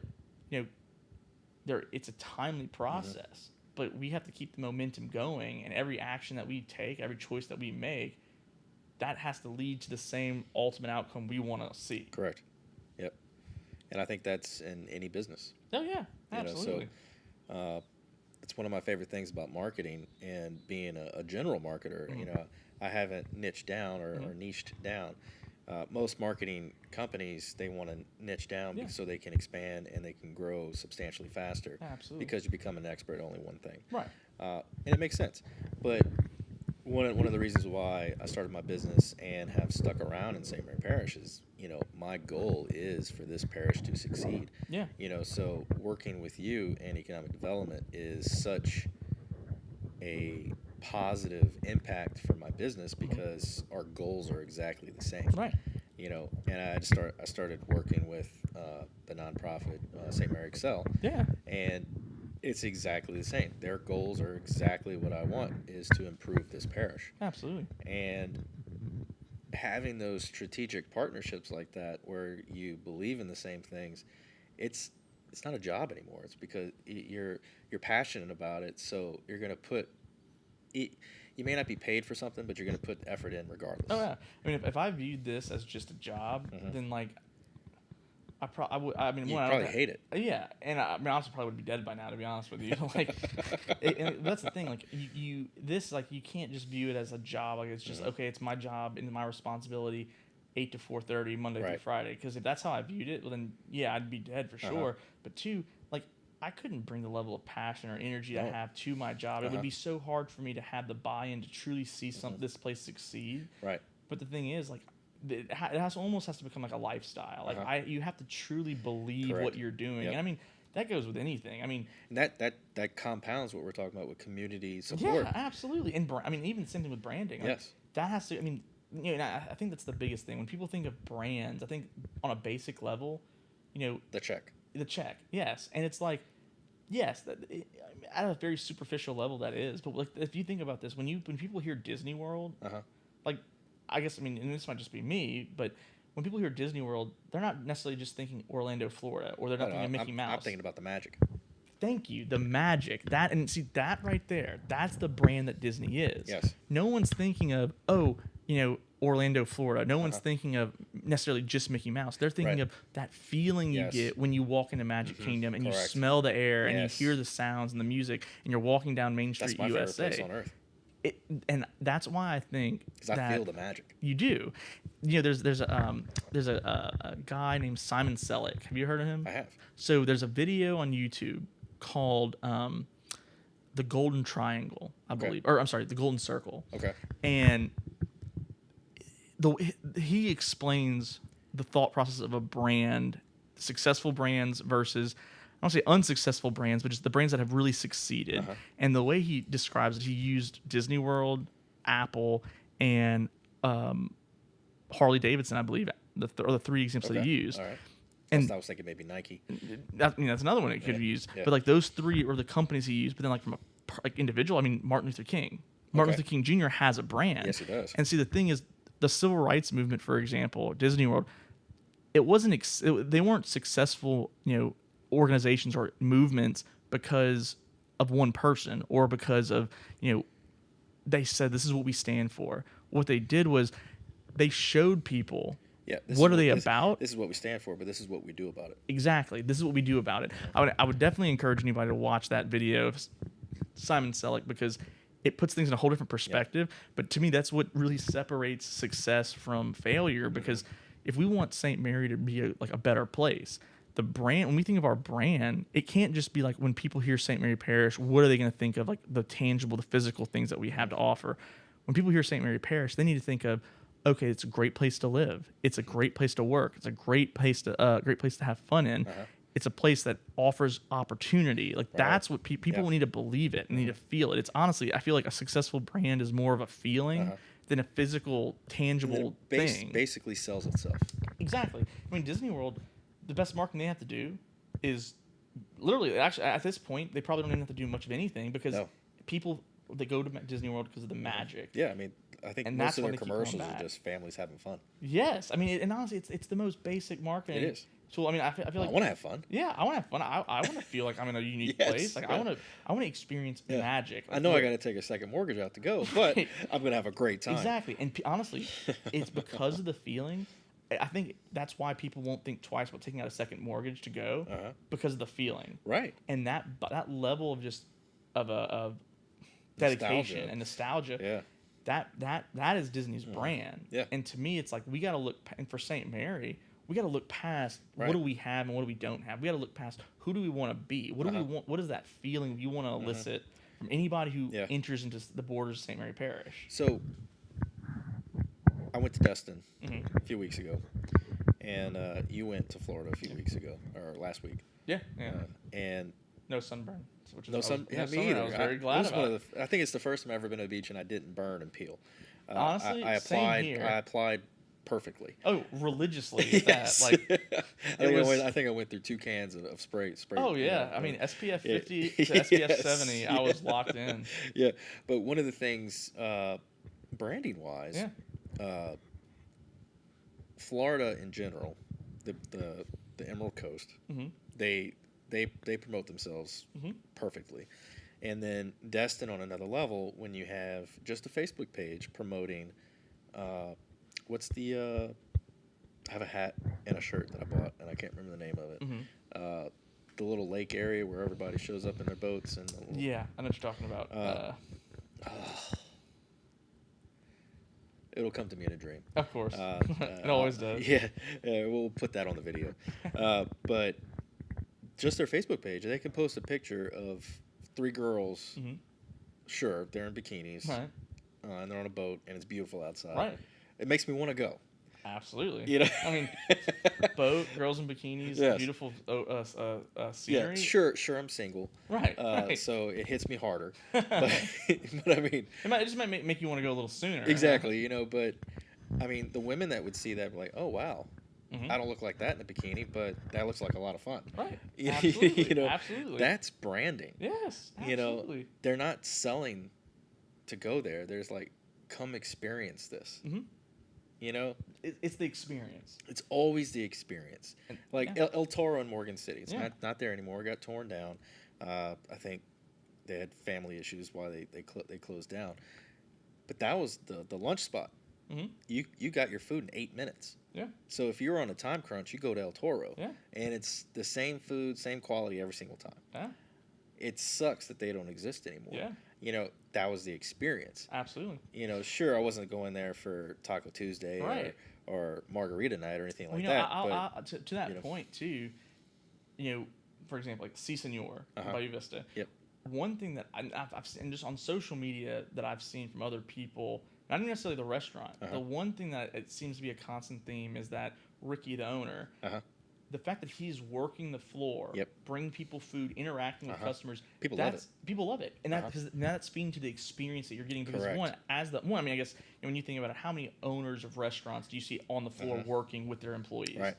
it's a timely process. But we have to keep the momentum going, and every action that we take, every choice that we make, that has to lead to the same ultimate outcome we want to see. Correct. Yep. And I think that's in any business. Oh yeah, absolutely. It's one of my favorite things about marketing and being a general marketer. I haven't niched down or niched down. Most marketing companies, they want to niche down so they can expand and they can grow substantially faster. Absolutely. Because you become an expert at only one thing. Right. And it makes sense. But one of the reasons why I started my business and have stuck around in St. Mary Parish is, my goal is for this parish to succeed. Yeah. So working with you in economic development is such a positive impact for my business because our goals are exactly the same. Right. And I started working with the nonprofit St. Mary Excel. Yeah. And it's exactly the same. Their goals are exactly what I want, is to improve this parish. Absolutely. And having those strategic partnerships like that where you believe in the same things, it's not a job anymore. It's because you're passionate about it, so you're going to put you may not be paid for something, but you're going to put effort in regardless. Oh yeah. I mean, if I viewed this as just a job, then like I would. I mean, You'd one, probably hate it. Yeah, and I mean, honestly, probably would be dead by now, to be honest with you. Like, and that's the thing. Like, you can't just view it as a job. Like, it's just okay. It's my job and my responsibility, 8 to 4:30 Monday through Friday. Because if that's how I viewed it, well, then yeah, I'd be dead for sure. But two, like, I couldn't bring the level of passion or energy I have to my job. It would be so hard for me to have the buy-in to truly see this place succeed. Right. But the thing is, like, it almost has to become like a lifestyle. Like you have to truly believe what you're doing. Yep. And I mean, that goes with anything. I mean, and that compounds what we're talking about with community support. Yeah, absolutely. And I mean, even the same thing with branding. Like, yes. That has to. I mean, you know, I think that's the biggest thing when people think of brands. I think on a basic level, you know, the check. Yes, and it's like, yes, at a very superficial level that is. But like, if you think about this, when people hear Disney World, like. I guess, I mean, and this might just be me, but when people hear Disney World, they're not necessarily just thinking Orlando, Florida, or they're not thinking Mickey Mouse. I'm thinking about the magic. Thank you. The magic. That, and see, that right there, that's the brand that Disney is. Yes. No one's thinking of, Orlando, Florida. No one's thinking of necessarily just Mickey Mouse. They're thinking of that feeling you get when you walk into Magic Kingdom and you smell the air and you hear the sounds and the music and you're walking down Main Street, that's my USA. favorite place on earth. And that's why I think because I feel the magic. You do. You know, there's a guy named Simon Selleck. Have you heard of him? I have. So there's a video on YouTube called The Golden Triangle, I believe, or I'm sorry, The Golden Circle. Okay. And he explains the thought process of a brand, successful brands versus, I don't say unsuccessful brands, but just the brands that have really succeeded. And the way he describes it, he used Disney World, Apple, and Harley Davidson, I believe, are the three examples that he used. All right. And I was thinking maybe Nike. That's another one he could have used. Yeah. But like those three are the companies he used. But then like from a individual, I mean, Martin Luther King. Martin Luther King Jr. has a brand. Yes, he does. And see, the thing is, the civil rights movement, for example, Disney World, it wasn't. They weren't successful, organizations or movements because of one person or because of, they said this is what we stand for. What they did was they showed people what are they about. This is what we stand for, but this is what we do about it. Exactly. This is what we do about it. I would definitely encourage anybody to watch that video of Simon Selleck because it puts things in a whole different perspective. But to me, that's what really separates success from failure because if we want St. Mary to be a better place, the brand, when we think of our brand, it can't just be like when people hear St. Mary Parish, what are they going to think of, like the tangible, the physical things that we have to offer? When people hear St. Mary Parish, they need to think of, okay, it's a great place to live. It's a great place to work. It's a great place to have fun in. It's a place that offers opportunity. Like that's what people need to believe it and need to feel it. It's honestly, I feel like a successful brand is more of a feeling than a physical, tangible thing. Basically sells itself. Exactly. I mean, Disney World, the best marketing they have to do is literally, actually, at this point, they probably don't even have to do much of anything because people, they go to Disney World because of the magic. Yeah, I mean, I think most of their commercials are just families having fun. Yes. I mean, and honestly, it's the most basic marketing. It is. So, I mean, I feel like... I want to have fun. Yeah, I want to have fun. I want to feel like I'm in a unique place. Like, I want to experience magic. Like, I know I got to take a second mortgage out to go, but I'm going to have a great time. Exactly. And honestly, it's because of the feeling. I think that's why people won't think twice about taking out a second mortgage to go because of the feeling. Right. And that level of just of dedication and nostalgia. Yeah. That is Disney's brand. Yeah. And to me, it's like we got to look, and for St. Mary, we got to look past what do we have and what do we don't have. We got to look past who do we want to be. What do we want? What is that feeling you want to elicit from anybody who enters into the borders of St. Mary Parish? So I went to Destin a few weeks ago, and you went to Florida a few weeks ago or last week. Yeah. And no sunburn. No sun. Yeah, me either. I was very glad about it. I think it's the first time I've ever been to the beach and I didn't burn and peel. Honestly, I applied. Same here. I applied perfectly. Oh, religiously. Yes. That. Like, I think I went through 2 cans of spray. Oh yeah. I mean, SPF 50 to SPF 70. I was locked in. Yeah, but one of the things, branding wise, Florida in general, the Emerald Coast, they promote themselves perfectly, And then Destin on another level, when you have just a Facebook page promoting, what's the, I have a hat and a shirt that I bought, and I can't remember the name of it. Mm-hmm. The little lake area where everybody shows up in their boats. And the little, Yeah, I know what you're talking about. It'll come to me in a dream. Of course. It always does. Yeah, we'll put that on the video. But just their Facebook page, they can post a picture of 3 girls. Mm-hmm. Sure, they're in bikinis. Right. And they're on a boat, and it's beautiful outside. Right. It makes me want to go. Absolutely. You know? I mean, boat, girls in bikinis, Yes. beautiful scenery. Yeah, sure, I'm single. Right, right. So it hits me harder. but I mean, it just might make you want to go a little sooner. exactly, you know, but I mean, the women that would see that were like, oh, wow. Mm-hmm. I don't look like that in a bikini, but that looks like a lot of fun. Right. You Absolutely. know, Absolutely. That's branding. Yes. Absolutely. You know, they're not selling to go there. There's like, come experience this. Mm-hmm. You know, it's the experience. It's always the experience. And, like yeah. El Toro in Morgan City. It's Yeah. not there anymore. It got torn down. I think they had family issues why they closed down. But that was the lunch spot. Mm-hmm. You got your food in 8 minutes. Yeah. So if you're on a time crunch, you go to El Toro. Yeah. And it's the same food, same quality every single time. Yeah. It sucks that they don't exist anymore. Yeah. You know, that was the experience. Absolutely. You know, sure, I wasn't going there for Taco Tuesday Right. or Margarita Night or anything like you know, that. to that you know. point too, you know, for example, like Si Senor, Bayou Vista. Yep. One thing that I've seen just on social media that I've seen from other people, not even necessarily the restaurant, the one thing that it seems to be a constant theme is that Ricky, the owner, the fact that he's working the floor, bringing people food, interacting with customers, People love it. People love it, and because now that's speaking to the experience that you're getting. Because Correct. I mean, I guess when you think about it, how many owners of restaurants do you see on the floor working with their employees? Right.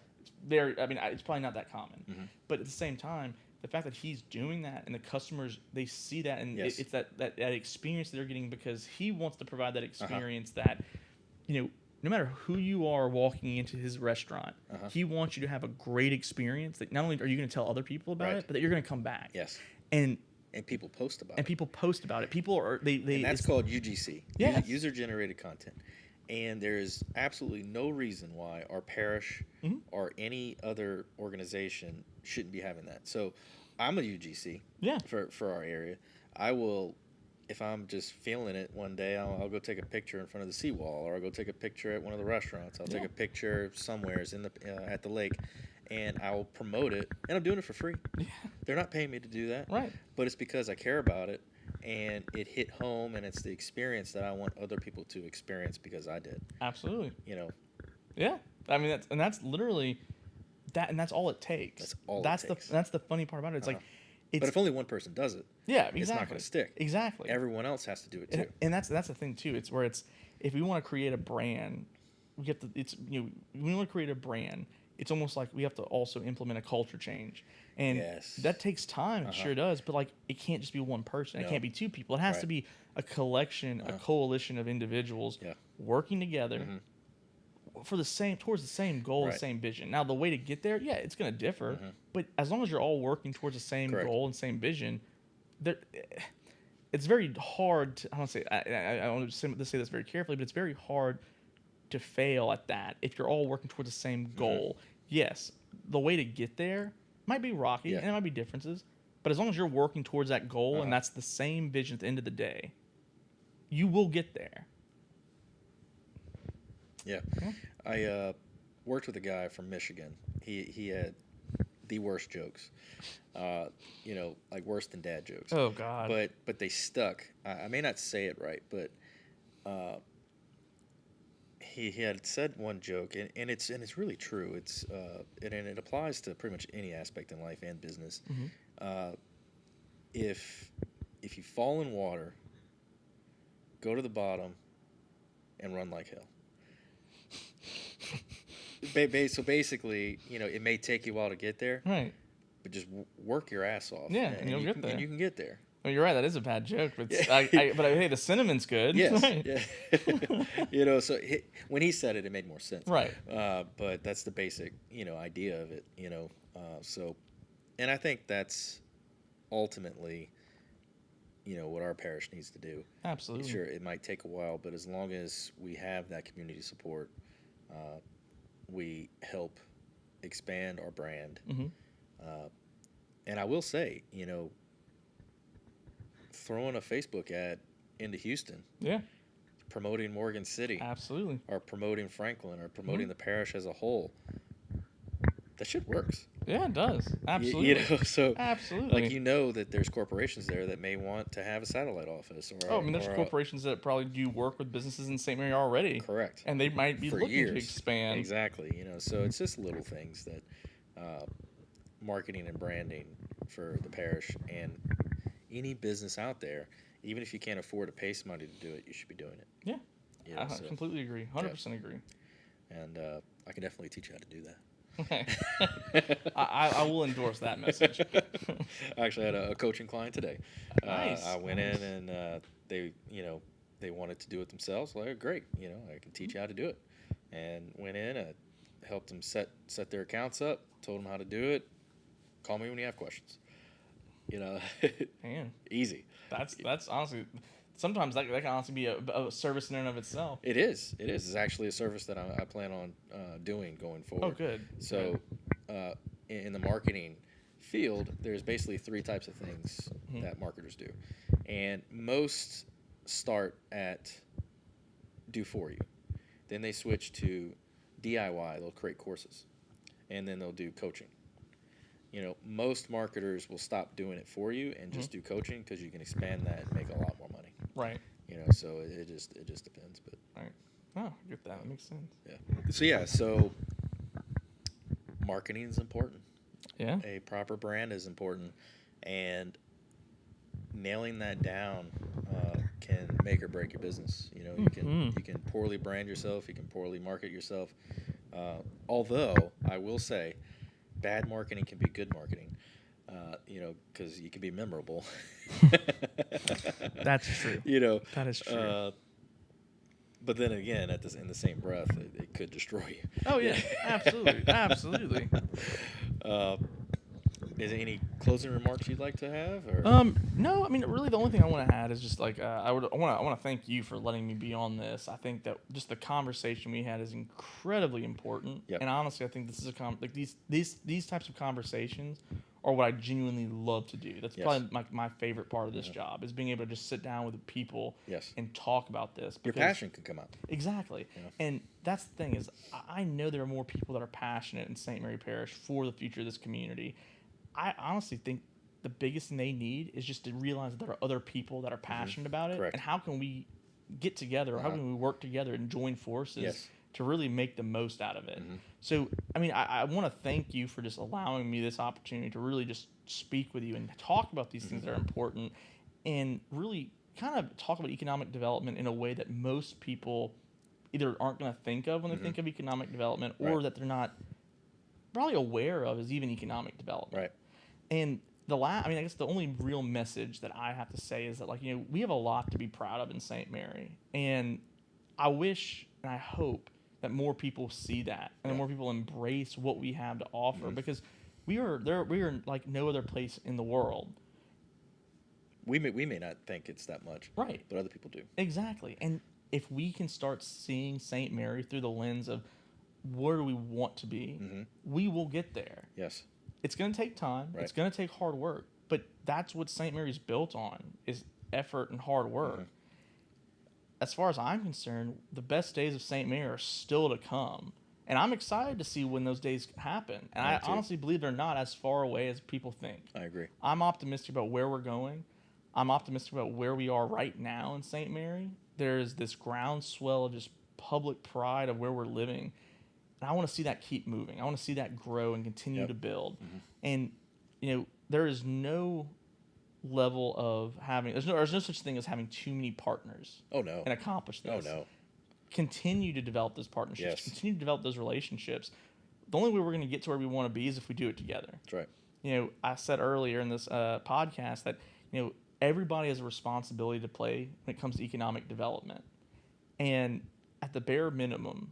It's probably not that common, but at the same time, the fact that he's doing that and the customers, they see that, and it's that experience that they're getting because he wants to provide that experience that, you know, no matter who you are walking into his restaurant, he wants you to have a great experience that not only are you going to tell other people about it, but that you're going to come back. Yes. And people post about it. And people post about it. People are, and that's called UGC. Yes. User-generated content. And there is absolutely no reason why our parish or any other organization shouldn't be having that. So I'm a UGC for our area. I will, if I'm just feeling it one day, I'll go take a picture in front of the seawall, or I'll go take a picture at one of the restaurants. I'll take a picture somewhere at the lake, and I'll promote it. And I'm doing it for free. Yeah. They're not paying me to do that. Right. But it's because I care about it. And it hit home, and it's the experience that I want other people to experience because I did. Absolutely. You know. Yeah, I mean that's literally that, and that's all it takes. That's all it takes. That's the funny part about it. It's like, but if only one person does it, exactly. it's not going to stick. Exactly. Everyone else has to do it too. And that's the thing too. It's where if we want to create a brand, we have to. We want to create a brand. It's almost like we have to also implement a culture change. And that takes time, it sure does, but like it can't just be one person. It can't be 2 people. It has to be a collection, a coalition of individuals working together for towards the same goal, the same vision. Now the way to get there, it's going to differ, but as long as you're all working towards the same goal and same vision, it's very hard to, I want to say this very carefully, but it's very hard to fail at that if you're all working towards the same goal. Yes, the way to get there might be rocky and there might be differences, but as long as you're working towards that goal and that's the same vision at the end of the day, you will get there. Yeah. I worked with a guy from Michigan. He had the worst jokes, you know, like worse than dad jokes. Oh God! But they stuck. I may not say it right, but he had said one joke, and it's really true. It's and it applies to pretty much any aspect in life and business. If you fall in water, go to the bottom and run like hell. So basically, you know, it may take you a while to get there, right? But just work your ass off, and you'll get there. And you can get there. Well, you're right. That is a bad joke, but hey, the sentiment's good. Yes, right. You know, so when he said it, it made more sense, right? But that's the basic, you know, idea of it, you know. So, and I think that's ultimately what our parish needs to do. Absolutely. Sure, it might take a while, but as long as we have that community support, we help expand our brand. Mm-hmm. And I will say, throwing a Facebook ad into Houston, Yeah. promoting Morgan City, Absolutely. or promoting Franklin, or promoting the parish as a whole, that shit works. Yeah, it does. Absolutely. So Absolutely. like that there's corporations there that may want to have a satellite office. Or there's corporations that probably do work with businesses in St. Mary already. Correct. And they might be for looking years. to expand. Exactly. So it's just little things that marketing and branding for the parish and any business out there, even if you can't afford to pay somebody to do it, you should be doing it. Yeah. I completely agree. 100% agree. And I can definitely teach you how to do that. I will endorse that message. I actually had a coaching client today. Nice. I went in and they wanted to do it themselves. Like, great, I can teach you how to do it. And went in and helped them set their accounts up, told them how to do it. Call me when you have questions. Man, easy. That's honestly, sometimes that can honestly be a service in and of itself. It is. It's actually a service that I plan on doing going forward. Oh, good. So in the marketing field, there's basically 3 types of things that marketers do. And most start at do for you. Then they switch to DIY. They'll create courses. And then they'll do coaching. Most marketers will stop doing it for you and just do coaching because you can expand that and make a lot more money. Right. So it just depends. But right. Oh, I get that. That makes sense. Yeah. So marketing is important. Yeah. A proper brand is important, and nailing that down can make or break your business. You can poorly brand yourself. You can poorly market yourself. Although I will say, bad marketing can be good marketing, because you can be memorable. That's true. That is true. But then again, in the same breath, it could destroy you. Oh yeah, absolutely, absolutely. Is there any closing remarks you'd like to have? Or? No. I mean, really, the only thing I want to add is just like I want to thank you for letting me be on this. I think that just the conversation we had is incredibly important. Yep. And honestly, I think this is these types of conversations are what I genuinely love to do. That's probably my favorite part of this job is being able to just sit down with people and talk about this. Your passion can come out. Exactly. And that's the thing is I know there are more people that are passionate in St. Mary Parish for the future of this community. I honestly think the biggest thing they need is just to realize that there are other people that are passionate about it. Correct. And how can we get together, or how can we work together and join forces to really make the most out of it? So, I mean, I want to thank you for just allowing me this opportunity to really just speak with you and talk about these things that are important and really kind of talk about economic development in a way that most people either aren't going to think of when they think of economic development, or that they're not probably aware of is even economic development. Right. And I guess the only real message that I have to say is that, we have a lot to be proud of in St. Mary. And I wish and I hope that more people see that and more people embrace what we have to offer, because we are like no other place in the world. We may not think it's that much. Right. But other people do. Exactly. And if we can start seeing St. Mary through the lens of where do we want to be, we will get there. Yes. It's going to take time. Right. It's going to take hard work. But that's what St. Mary's built on, is effort and hard work. As far as I'm concerned, the best days of St. Mary are still to come. And I'm excited to see when those days happen. And I honestly believe they're not as far away as people think. I agree. I'm optimistic about where we're going. I'm optimistic about where we are right now in St. Mary. There's this groundswell of just public pride of where we're living. And I want to see that keep moving. I want to see that grow and continue to build. And, there is no level of having, there's no such thing as having too many partners. Oh, no. And accomplish this. Oh, no. Continue to develop those partnerships. Yes. Continue to develop those relationships. The only way we're going to get to where we want to be is if we do it together. That's right. I said earlier in this podcast that, everybody has a responsibility to play when it comes to economic development. And at the bare minimum,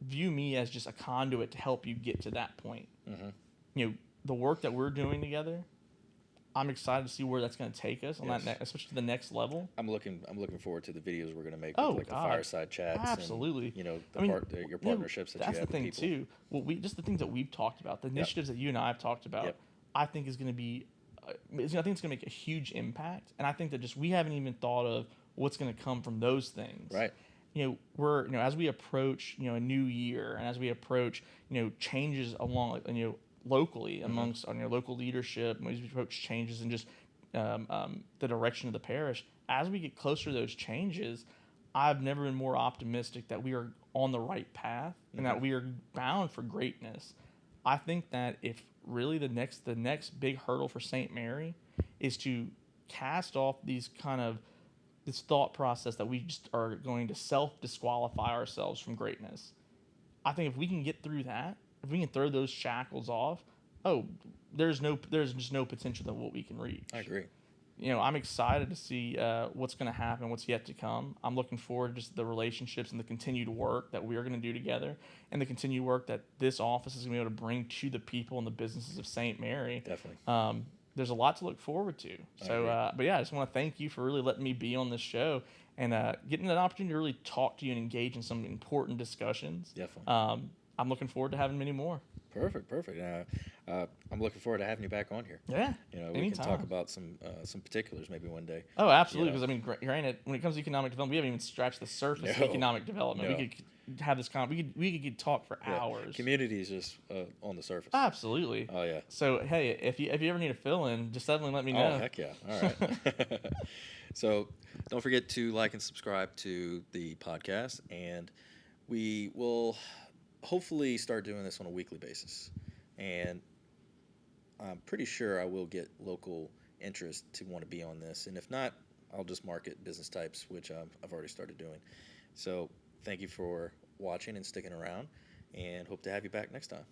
view me as just a conduit to help you get to that point. The work that we're doing together, I'm excited to see where that's going to take us on Yes. that, especially to the next level. I'm looking forward to the videos we're going to make Oh, with like the God. fireside chats Absolutely. and, you know, I mean, your partnerships that that's you have the thing with people. too. Well, just the things that we've talked about, the initiatives that you and I have talked about, Yep. I think is going to be, I think it's going to make a huge impact. And I think that just we haven't even thought of what's going to come from those things. Right. As we approach, a new year, and as we approach, changes along, locally amongst local leadership, and as we approach changes in just the direction of the parish, as we get closer to those changes, I've never been more optimistic that we are on the right path and that we are bound for greatness. I think that if really the next big hurdle for St. Mary is to cast off this thought process that we just are going to self-disqualify ourselves from greatness. I think if we can get through that, if we can throw those shackles off, there's just no potential that what we can reach. I agree. I'm excited to see what's going to happen, what's yet to come. I'm looking forward to just the relationships and the continued work that we are going to do together, and the continued work that this office is going to be able to bring to the people and the businesses of St. Mary. Definitely. There's a lot to look forward to. So, but yeah, I just want to thank you for really letting me be on this show and getting an opportunity to really talk to you and engage in some important discussions. Definitely. I'm looking forward to having many more. Perfect. I'm looking forward to having you back on here. Yeah. We can talk about some particulars maybe one day. Oh, absolutely. Because granted, when it comes to economic development, we haven't even scratched the surface of economic development. No. We could have this we could talk for hours. Community is just on the surface. Absolutely. Oh yeah. So hey, if you ever need a fill in, just definitely let me know. Oh heck yeah! All right. So don't forget to like and subscribe to the podcast, and we will hopefully start doing this on a weekly basis. And I'm pretty sure I will get local interest to want to be on this, and if not, I'll just market business types, which I've already started doing. So thank you for watching and sticking around, and hope to have you back next time.